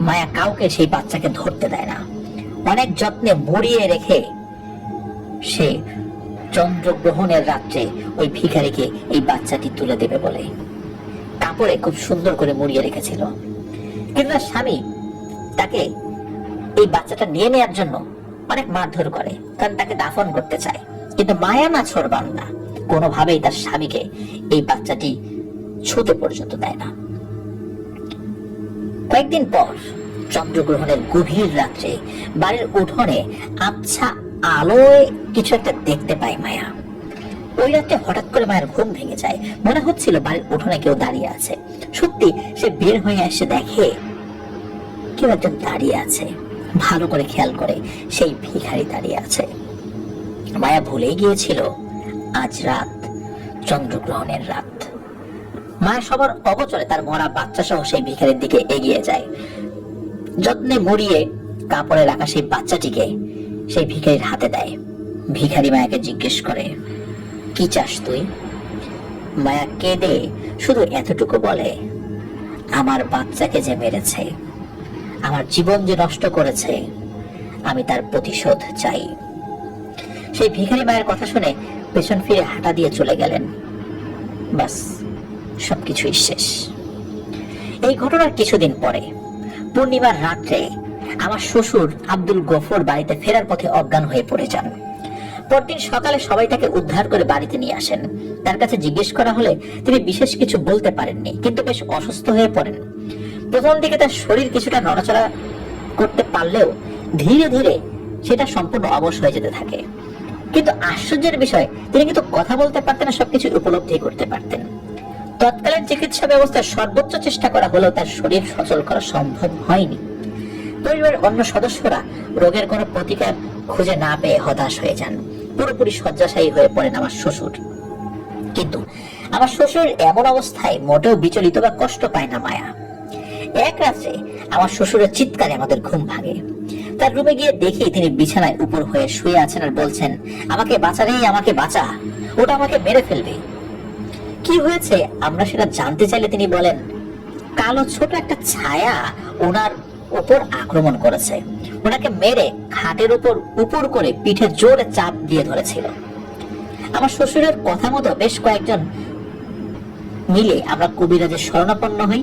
মায়া কাউকে সেই বাচ্চাকে ধরতে দেয় না। অনেক যত্নে মুড়িয়ে রেখে সে চন্দ্রগ্রহণের রাত্রে ওই ভিখারিকে এই বাচ্চাটি তুলে দেবে বলে কাপড়ে খুব সুন্দর করে মুড়িয়ে রেখেছিল। কিন্তু তার স্বামী তাকে এই বাচ্চাটা নিয়ে নেওয়ার জন্য অনেক মারধর করে, কারণ তাকে দাফন করতে চায়। কিন্তু মায়া না ছড়বান না, কোনোভাবেই তার স্বামীকে এই বাচ্চাটি ছুঁতে পর্যন্ত দেয় না। কয়েকদিন পর চন্দ্রগ্রহণের গভীর রাত্রে বাড়ির উঠোনে আবছা আলোয় কিছু একটা দেখতে পায় মায়া। ওই রাত্রে হঠাৎ করে মায়ের ঘুম ভেঙে যায়। মনে হচ্ছিল বাড়ির উঠোনে কেউ দাঁড়িয়ে আছে। সত্যি সে বের হয়ে এসে দেখে কেউ একজন দাঁড়িয়ে আছে। ভালো করে খেয়াল করে সেই ভিখারি দাঁড়িয়ে আছে। মায়া ভুলেই গিয়েছিল আজ রাত চন্দ্রগ্রহণের রাত। মায়া সবার অগোচরে তার মরা বাচ্চা সহ সেই ভিখারির দিকে এগিয়ে যায়। যত্নে মুড়িয়ে কাপড়ে রাখা সেই বাচ্চাটিকে সেই ভিখারির হাতে দেয়। ভিখারি মায়াকে জিজ্ঞেস করে, কি চাস তুই? মায়া কেঁদে শুধু এতটুকু বলে, আমার বাচ্চাকে যে মেরেছে, আমার জীবন যে নষ্ট করেছে, আমি তার প্রতিশোধ চাই। সেই ভিখারি মায়ের কথা শুনে পেছন ফিরে হাঁটা দিয়ে চলে গেলেন। বাস, সবকিছুই শেষ। এই ঘটনার কিছুদিন পরে পূর্ণিমার রাত্রে আমার শ্বশুর আব্দুল গফর বাড়িতে ফেরার পথে অজ্ঞান হয়ে পড়ে যান। পরদিন সকালে সবাই তাকে উদ্ধার করে বাড়িতে নিয়ে আসেন। তার কাছে জিজ্ঞেস করা হলে তিনি বিশেষ কিছু বলতে পারেননি, কিন্তু বেশ অসুস্থ হয়ে পড়েন। প্রথম দিকে তার শরীর কিছুটা নড়াচড়া করতে পারলেও ধীরে ধীরে সেটা সম্পূর্ণ অবশ হয়ে যেতে থাকে। কিন্তু আশ্চর্যের বিষয়, তিনি কিন্তু কথা বলতে পারতেন না, সবকিছু উপলব্ধি করতে পারতেন। তৎকালীন চিকিৎসা ব্যবস্থায় সর্বোচ্চ চেষ্টা করা হলেও তার শরীর সচল করা সম্ভব হয়নি। পরিবারের অন্য সদস্যরা রোগের কোনো প্রতিকার খুঁজে না পেয়ে হতাশ হয়ে যান। পুরোপুরি শয্যাশায়ী হয়ে পড়েন আমার শ্বশুর। কিন্তু আমার শ্বশুর এমন অবস্থায় মোটেও বিচলিত বা কষ্ট পায় না মায়া। এক রাত্রে আমার শ্বশুরের চিৎকারে আমাদের ঘুম ভাঙে। তার রুমে গিয়ে দেখি তিনি বিছানায় উপর হয়ে শুয়ে আছেন আর বলছেন, আমাকে বাঁচা রে, আমাকে বাঁচা, ওটা আমাকে মেরে ফেলবে। কি হয়েছে আমরা সেটা জানতে চাইলে তিনি বলেন, কালো ছোট একটা ছায়া ওনার উপর আক্রমণ করেছে, ওনাকে মেরে খাটের উপর করে পিঠে জোরে চাপ দিয়ে ধরেছিল। আমার শ্বশুরের কথা মতো বেশ কয়েকজন মিলে আমরা কবিরাজের শরণাপন্ন হই।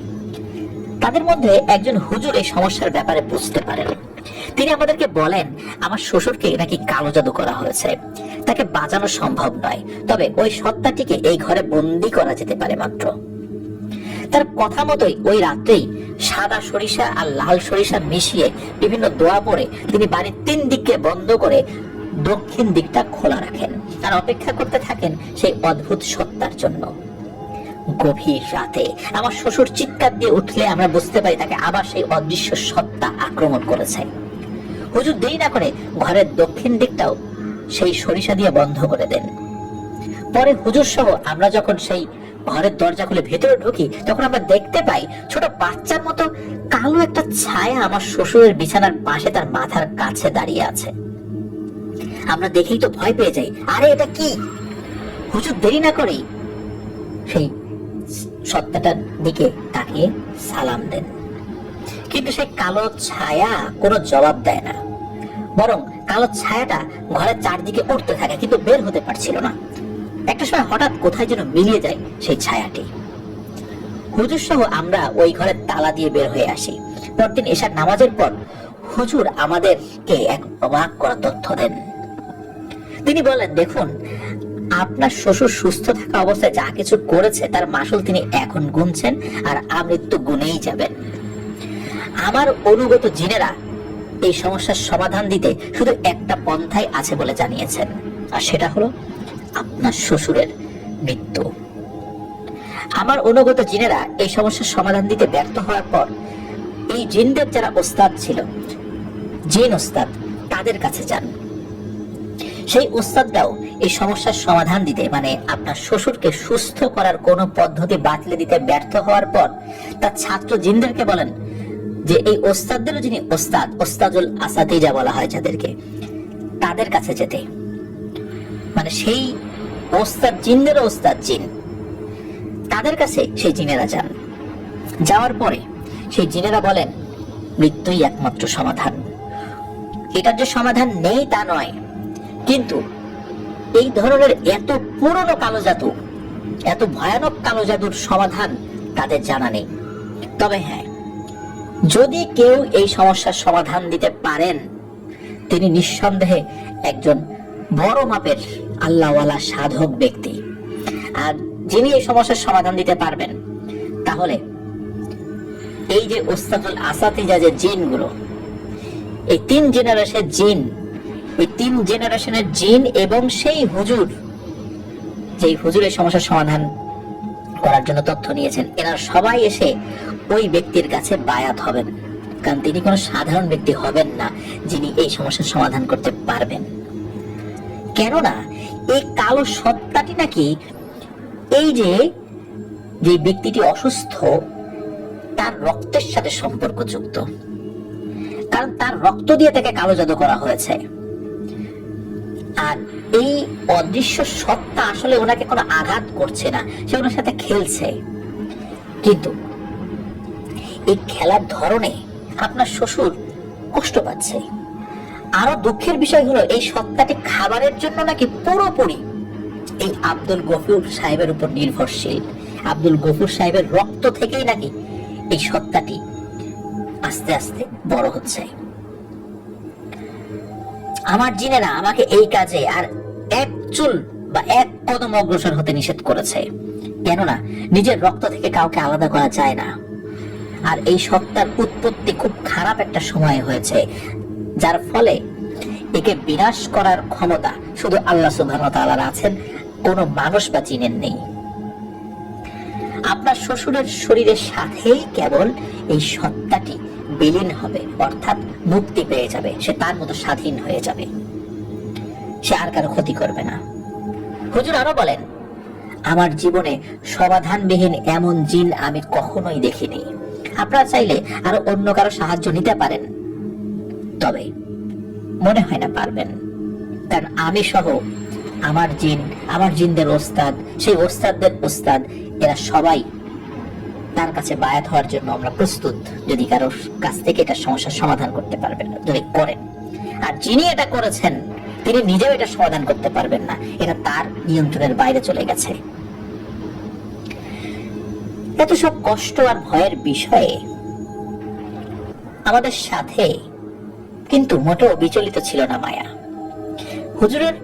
তাদের মধ্যে একজন হুজুর এই সমস্যার ব্যাপারে বুঝতে পারেন। তিনি আমাদেরকে বলেন, আমার শ্বশুরকে নাকি কালো জাদু করা হয়েছে, তাকে বাঁচানো সম্ভব নয়, তবে ওই সত্তাটিকে এই ঘরে বন্দি করা যেতে পারে মাত্র। তার কথা মতোই ওই রাত্রেই সাদা সরিষা আর লাল সরিষা মিশিয়ে বিভিন্ন দোয়া পড়ে তিনি বাড়ির 3 দিককে বন্ধ করে দক্ষিণ দিকটা খোলা রাখেন আর অপেক্ষা করতে থাকেন সেই অদ্ভুত সত্তার জন্য। গভীর রাতে আমার শ্বশুর চিৎকার দিয়ে উঠলে আমরা বুঝতে পারি তাকে আবার সেই অদৃশ্য সত্তা আক্রমণ করেছে। হুজুর দেরি না করে ঘরের দক্ষিণ দিকটাও সেই সরিষা দিয়ে বন্ধ করে দেন। পরে হুজুর সহ আমরা যখন সেই ঘরের দরজা খুলে ভেতরে ঢুকি, তখন আমরা দেখতে পাই ছোট বাচ্চার মতো কালো একটা ছায়া আমার শ্বশুরের বিছানার পাশে তার মাথার কাছে দাঁড়িয়ে আছে। আমরা দেখেই তো ভয় পেয়ে যাই, আরে এটা কি? হুজুর দেরি না করেই সেই সত্তাটার দিকে তাকিয়ে সালাম দেন, কিন্তু সেই কালো ছায়া কোনো জবাব দেয় না, বরং কালো ছায়াটা ঘরের চারদিকে উঠতে থাকে কিন্তু বের হতে পারছিল না। একটা সময় হঠাৎ কোথায় যেন মিলিয়ে যায় সেই ছায়াটি। হুজুর সহ আমরা ওই ঘরের তালা দিয়ে বের হয়ে আসি। পরদিন এশার নামাজের পর হুজুর আমাদেরকে এক অবাক করা তথ্য দেন। তিনি বলেন, দেখুন, আপনার শ্বশুর সুস্থ থাকা অবস্থায় যা কিছু করেছে তার মাসুল তিনি এখন গুনছেন আর আমৃত্যু গুনেই যাবেন। আমার অনুগত জিনেরা এই সমস্যার সমাধান দিতে শুধু একটা পন্থাই আছে বলে জানিয়েছেন, আর সেটা হলো আপনার শ্বশুরের মৃত্যু। আমার অনুগত জিনেরা এই সমস্যার সমাধান দিতে ব্যর্থ হওয়ার পর এই জিনদের যারা ওস্তাদ ছিল, জিন ওস্তাদ, তাদের কাছে যান। সেই ওস্তাদরাও এই সমস্যার সমাধান দিতে, মানে আপনার শ্বশুরকে সুস্থ করার কোনো পদ্ধতি বাতলে দিতে ব্যর্থ হওয়ার পর তার ছাত্র জিনদেরকে বলেন, যে এই ওস্তাদদেরও যিনি ওস্তাদুল আসাতিজা বলা হয় যাদেরকে, তাদের কাছে যেতে, মানে সেই ওস্তাদ জিনদেরও ওস্তাদ জিন, তাদের কাছে সেই জিনেরা যান। যাওয়ার পরে সেই জিনেরা বলেন মৃত্যুই একমাত্র সমাধান। এটার যে সমাধান নেই তা নয়, কিন্তু এই ধরনের এত পুরনো কালো জাদু, এত ভয়ানক কালো জাদুর সমাধান তাদের জানা নেই। তবে হ্যাঁ, যদি কেউ এই সমস্যার সমাধান দিতে পারেন, তিনি নিঃসন্দেহে একজন বড় মাপের আল্লাহওয়ালা সাধক ব্যক্তি। আর যিনি এই সমস্যার সমাধান দিতে পারবেন, তাহলে এই যে ওস্তাদুল আসাতিজা যে জিনগুলো, এই 3 জেনারেশনের জিন, এই 3 জেনারেশনের জিন এবং সেই হুজুর, যেই হুজুরের সমস্যার সমাধান করার জন্য তথ্য নিয়েছেন, এরা সবাই এসে ওই ব্যক্তির কাছে বায়াত হবেন। কারণ তিনি কোনো সাধারণ ব্যক্তি হবেন না যিনি এই সমস্যার সমাধান করতে পারবেন। কেননা এই কালো সত্তাটি নাকি এই যে ব্যক্তিটি অসুস্থ তার রক্তের সাথে সম্পর্কযুক্ত, কারণ তার রক্ত দিয়ে তাকে কালো জাদু করা হয়েছে। আর এই অদৃশ্য সত্তা আসলে ওনাকে কোনো আঘাত করছে না, সে ওনার সাথে খেলছে। কিন্তু এই খেলার ধরনে আপনার শ্বশুর কষ্ট পাচ্ছে। আরো দুঃখের বিষয় হলো, এই সত্তাটি খাবারের জন্য নাকি পুরোপুরি এই আব্দুল গফুর সাহেবের উপর নির্ভরশীল। আব্দুল গফুর সাহেবের রক্ত থেকেই নাকি এই সত্তাটি আস্তে আস্তে বড় হচ্ছে। আমার জিনেরা আমাকে এই কাজে আর এক চুল বা এক কদম অগ্রসর হতে নিষেধ করেছে, কেননা নিজের রক্ত থেকে কাউকে আলাদা করা যায় না। আর এই সত্তার উৎপত্তি খুব খারাপ একটা সময় হয়েছে, যার ফলে একে বিনাশ করার ক্ষমতা শুধু আল্লাহ সুবহানাহু ওয়া তাআলার আছেন, কোনো মানুষ বা জিনের নেই। আপনার শ্বশুরের শরীরের সাথেই কেবল এই সত্তাটি বিলীন হবে, অর্থাৎ মুক্তি পেয়ে যাবে, সে তার মতো স্বাধীন হয়ে যাবে, সে আর কারো ক্ষতি করবে না। হুজুর আরো বলেন, আমার জীবনে সমাধানবিহীন এমন জিন আমি কখনোই দেখিনি। আপনারা চাইলে আরো অন্য কারো সাহায্য নিতে পারেন, তবে মনে হয় না পারবেন, কারণ আমি সহ আমার জিন, আমার জিনদের ওস্তাদ, সেই ওস্তাদদের ওস্তাদ, এরা সবাই তার কাছে বায়াত হওয়ার জন্য আমরা প্রস্তুত, যদি কারোর কাছ থেকে এটা সমস্যার সমাধান করতে পারবেন না, যদি করেন। আর যিনি এটা করেছেন তিনি নিজেও এটা সমাধান করতে পারবেন না, এটা তার নিয়ন্ত্রণের বাইরে চলে গেছে। এত সব কষ্ট আর ভয়ের বিষয়ে আমাদের সাথে কিন্তু মোটেও বিচলিত ছিল না মায়া। হুজুরের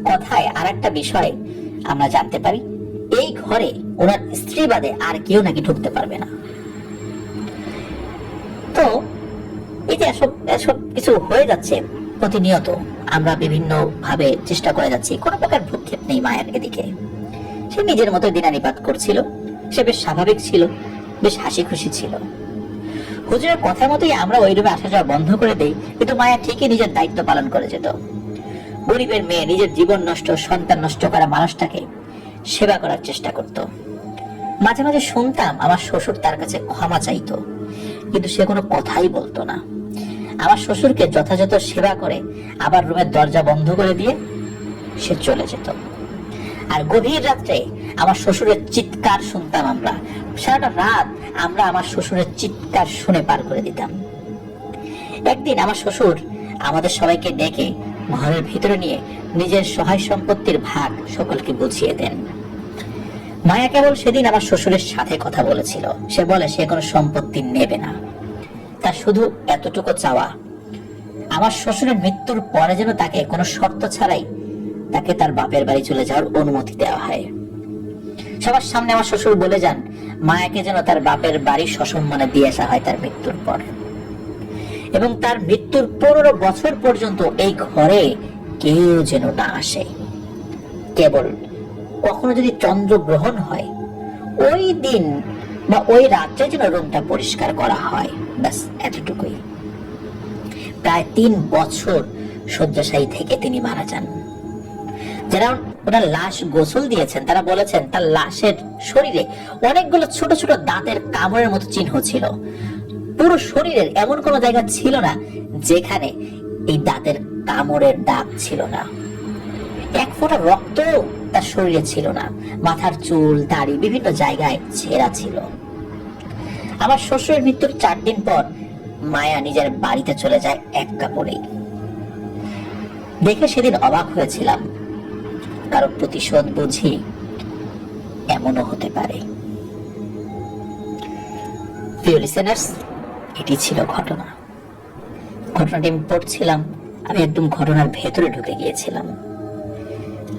কথায় আর একটা বিষয় আমরা জানতে পারি, এই ঘরে ওনার স্ত্রী বাদে আর কেউ নাকি ঢুকতে পারবে না। তো এই যে এসব কিছু হয়ে যাচ্ছে প্রতিনিয়ত, আমরা বিভিন্ন ভাবে চেষ্টা করে যাচ্ছি, কোনো প্রকার ভ্রুক্ষেপ নেই মায়ের এদিকে। সে নিজের মতো দিনানিপাত করছিল, সে বেশ স্বাভাবিক ছিল, বেশ হাসি খুশি ছিল। হুজুরের কথা মতোই আমরা ওই রুমে আসা যাওয়া বন্ধ করে দেই, কিন্তু মায়া ঠিকই নিজের দায়িত্ব পালন করে যেত। গরিবের মেয়ে নিজের জীবন নষ্ট, সন্তান নষ্ট করা মানুষটাকে সেবা করার চেষ্টা করত। মাঝে মাঝে শুনতাম আমার শ্বশুর তার কাছে ক্ষমা চাইতো, কিন্তু সে কোনো কথাই বলতো না। আমার শ্বশুরকে যথাযথ সেবা করে আবার রুমের দরজা বন্ধ করে দিয়ে সে চলে যেত। আর গভীর রাত্রে আমার শ্বশুরের চিৎকার শুনতাম আমরা, সারাটা রাত আমরা আমার শ্বশুরের চিৎকার শুনে পার করে দিতাম। একদিন আমার শ্বশুর আমাদের সবাইকে ডেকে ঘরের ভিতরে নিয়ে নিজের সহায় সম্পত্তির ভাগ সকলকে বুঝিয়ে দেন। মায়া কেবল সেদিন আমার শ্বশুরের সাথে কথা বলেছিল, সে বলে সে কোনো সম্পত্তি নেবে না, তার শুধু এতটুকু চাওয়া, আমার শ্বশুরের মৃত্যুর পরে যেন তাকে কোনো শর্ত ছাড়াই তাকে তার বাপের বাড়ি চলে যাওয়ার অনুমতি দেওয়া হয়। সবার সামনে আমার শ্বশুর বলে যান মায়াকে যেন তার বাপের বাড়ি সসম্মানে দিয়ে আসা হয় তার মৃত্যুর পর, এবং তার মৃত্যুর 15 বছর পর্যন্ত এই ঘরে কেউ যেন না আসে। কেবল কখনো যদি চন্দ্রগ্রহণ হয় ওই দিন বা ওই রাত্রে যেন রুমটা পরিষ্কার করা হয়, ব্যাস এতটুকুই। প্রায় 3 বছর শয্যাশায়ী থেকে তিনি মারা যান। যারা ওনার লাশ গোসল দিয়েছেন তারা বলেছেন তার লাশের শরীরে অনেকগুলো ছোট ছোট দাঁতের কামড়ের মতো চিহ্ন ছিল। পুরো শরীরের এমন কোনো জায়গা ছিল না যেখানে এই দাঁতের কামড়ের দাগ ছিল না। এক ফোঁটা রক্ত তার শরীরে ছিল না। মাথার চুল দাড়ি বিভিন্ন জায়গায় ছেঁড়া ছিল। আমার শ্বশুরের মৃত্যুর 4 দিন পর মায়া নিজের বাড়িতে চলে যায় এক কাপড়েই। দেখে সেদিন অবাক হয়েছিলাম, কারো প্রতিশোধ বুঝি এমনও হতে পারে। প্রিয় লিসেনার্স, এটি ছিল ঘটনা। ঘটনাটি আমি পড়ছিলাম, আমি একদম ঘটনার ভেতরে ঢুকে গিয়েছিলাম।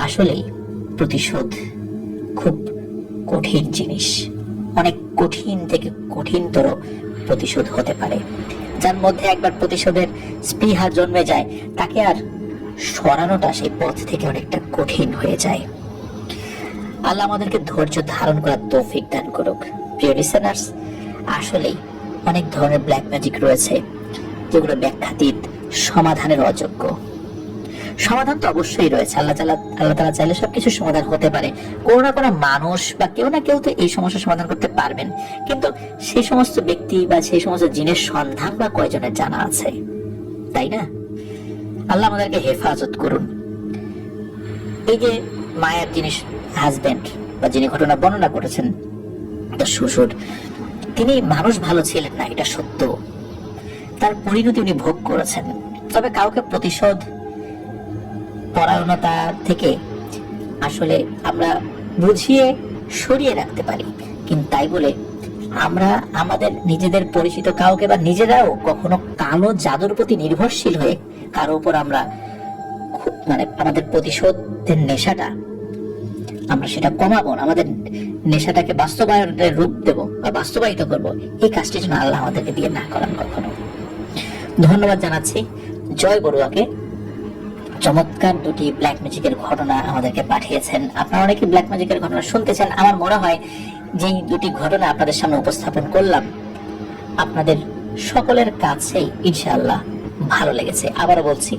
আসলেই প্রতিশোধ খুব কঠিন জিনিস, অনেক কঠিন থেকে কঠিনতর প্রতিশোধ হতে পারে। যার মধ্যে একবার প্রতিশোধের স্পৃহা জন্মে যায়, তাকে আর সরানোটা সেই পথ থেকে অনেকটা কঠিন হয়ে যায়। আল্লাহ আমাদেরকে ধৈর্য ধারণ করার তৌফিক দান করুক। প্রিয় লিসেনার্স, আসলেই অনেক ধরনের ব্ল্যাক ম্যাজিক রয়েছে যেগুলো ব্যাখ্যাতীত, সমাধানের অযোগ্য। সমাধান তো অবশ্যই রয়েছে, আল্লাহ তাআলা চাইলে সবকিছু সমাধান হতে পারে। কোনো না কোনো মানুষ বা কেউ না কেউ তো এই সমস্যার সমাধান করতে পারবেন, কিন্তু সেই সমস্ত ব্যক্তি বা সেই সমস্ত জিনের সন্ধান বা কয়জনের জানা আছে, তাই না? আল্লাহ আমাদেরকে হেফাজত করুন। এই যে মায়ের যিনি হাজবেন্ড বা যিনি ঘটনা বর্ণনা করেছেন, তার শ্বশুর, তিনি মানুষ ভালো ছিলেন না, এটা সত্য। তার পরিণতি উনি ভোগ করেছেন। তবে কাউকে প্রতিশোধ পরায়ণতা থেকে আসলে আমরা বুঝিয়ে সরিয়ে রাখতে পারি, কিন্তু তাই বলে আমরা আমাদের নিজেদের পরিচিত কাউকে বা নিজেরাও কখনো কালো জাদুর প্রতি নির্ভরশীল হয়ে কারো উপর আমরা আমাদের প্রতিশোধের নেশাটা আমরা সেটা কমাবো না, আমাদের নেশাটাকে বাস্তবায়নের রূপ দেব বা বাস্তবায়িত করব, এই কাজটি যেন আল্লাহ আমাদেরকে দিয়ে না করান কখনো। ধন্যবাদ জানাচ্ছি জয় বড়ুয়াকে, চমৎকার দুটি ব্ল্যাক ম্যাজিকের ঘটনা আমাদেরকে পাঠিয়েছেন। আপনারা অনেকে ব্ল্যাক ম্যাজিকের ঘটনা শুনতেছেন। আমার মনে হয় যেই দুটি ঘটনা আপনাদের সামনে উপস্থাপন করলাম, আপনাদের সকলের কাছেই ইনশাআল্লাহ ভালো লেগেছে। আবারও বলছি,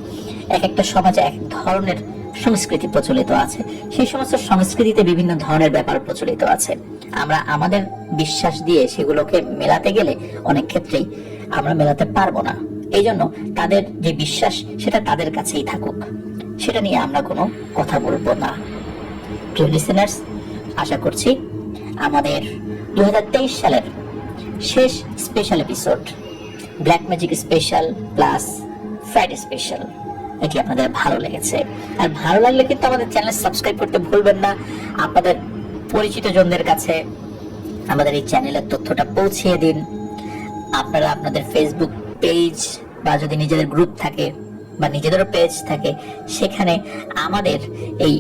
এক একটা সমাজে এক ধরনের সংস্কৃতি প্রচলিত আছে, সেই সমস্ত সংস্কৃতিতে বিভিন্ন ধরনের ব্যাপার প্রচলিত আছে। আমরা আমাদের বিশ্বাস দিয়ে সেগুলোকে মেলাতে গেলে অনেক ক্ষেত্রেই আমরা মেলাতে পারবো না। এই জন্য তাদের যে বিশ্বাস সেটা তাদের কাছেই থাকুক, সেটা নিয়ে আমরা কোনো কথা বলবো না। প্রিয় লিসেনার্স, আশা করছি আমাদের 2023 সালের শেষ special episode, black magic special plus Friday special, এটি আপনাদের ভালো লেগেছে। আর ভালো লাগলে কিন্তু আমাদের চ্যানেল সাবস্ক্রাইব করতে ভুলবেন না। আপনাদের পরিচিত জনদের কাছে আমাদের এই চ্যানেলের তথ্যটা পৌঁছিয়ে দিন। আপনারা আপনাদের ফেসবুক পেজ বা যদি নিজেদের গ্রুপ থাকে বা নিজেদেরও পেজ থাকে, সেখানে আমাদের এই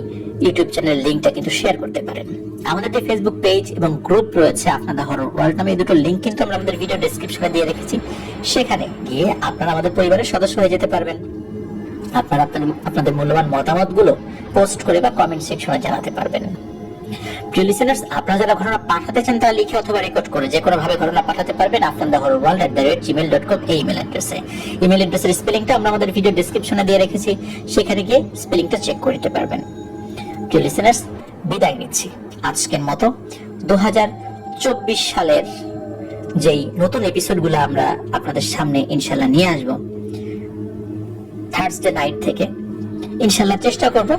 ইউটিউব চ্যানেলের লিঙ্কটা কিন্তু শেয়ার করতে পারেন। আমাদের যে ফেসবুক পেজ এবং গ্রুপ রয়েছে আপনাদের হরর ওয়ার্ল্ড নামে, এই দুটো লিঙ্ক কিন্তু আমরা আমাদের ভিডিও ডেসক্রিপশনে দিয়ে রেখেছি। সেখানে গিয়ে আপনারা আমাদের পরিবারের সদস্য হয়ে যেতে পারবেন। আপনারা আপনাদের মূল্যবান মতামতগুলো পোস্ট করে বা কমেন্ট সেকশনে জানাতে পারবেন। প্রিয় লিসেনার্স, আপনারা যারা ঘটনা পাঠাতে চান তারা লিখে অথবা রেকর্ড করে যে কোনো ভাবে ঘটনা পাঠাতে পারবেন afnandahorrorworld@gmail.com এই ইমেল অ্যাড্রেসে। ইমেল অ্যাড্রেসের স্পেলিংটা আমরা আমাদের ভিডিও ডেসক্রিপশনে দিয়ে রেখেছি, সেখানে গিয়ে স্পেলিংটা চেক করে নিতে পারবেন। প্রিয় লিসেনার্স, বিদায় নিচ্ছি আজকের মতো। 2024 সালের যেই নতুন এপিসোডগুলো আমরা আপনাদের সামনে ইনশাআল্লাহ নিয়ে আসব থার্সডে নাইট থেকে, ইনশাআল্লাহ চেষ্টা করব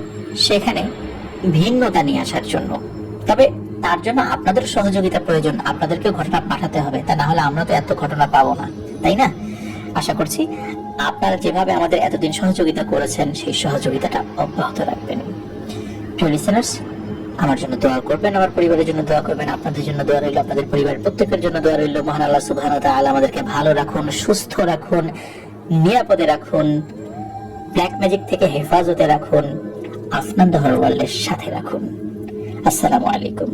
সেখানে ভিন্নতা নিয়ে আসার জন্য। তবে তার জন্য আপনাদের সহযোগিতা প্রয়োজন, আপনাদেরকেও ঘটনা পাঠাতে হবে, তা না হলে আমরা তো এত ঘটনা পাবো না, তাই না? আশা করছি আপনারা যেভাবে আমাদের এতদিন সহযোগিতা করেছেন সেই সহযোগিতাটা অব্যাহত রাখবেন। প্রিয় লিসেনার্স, আমার জন্য দোয়া করবেন, আমার পরিবারের জন্য দোয়া করবেন, আপনাদের জন্য দোয়া রইল, আপনাদের পরিবারের প্রত্যেকের জন্য দোয়া রইল। মহান আল্লাহ সুবহানাহু ওয়া তাআলা আমাদেরকে ভালো রাখুন, সুস্থ রাখুন, নিরাপদে রাখুন, ব্ল্যাক ম্যাজিক থেকে হেফাজতে রাখুন, আফনান দ্য হরর ওয়ার্ল্ডের সাথে রাখুন। আসসালামু আলাইকুম।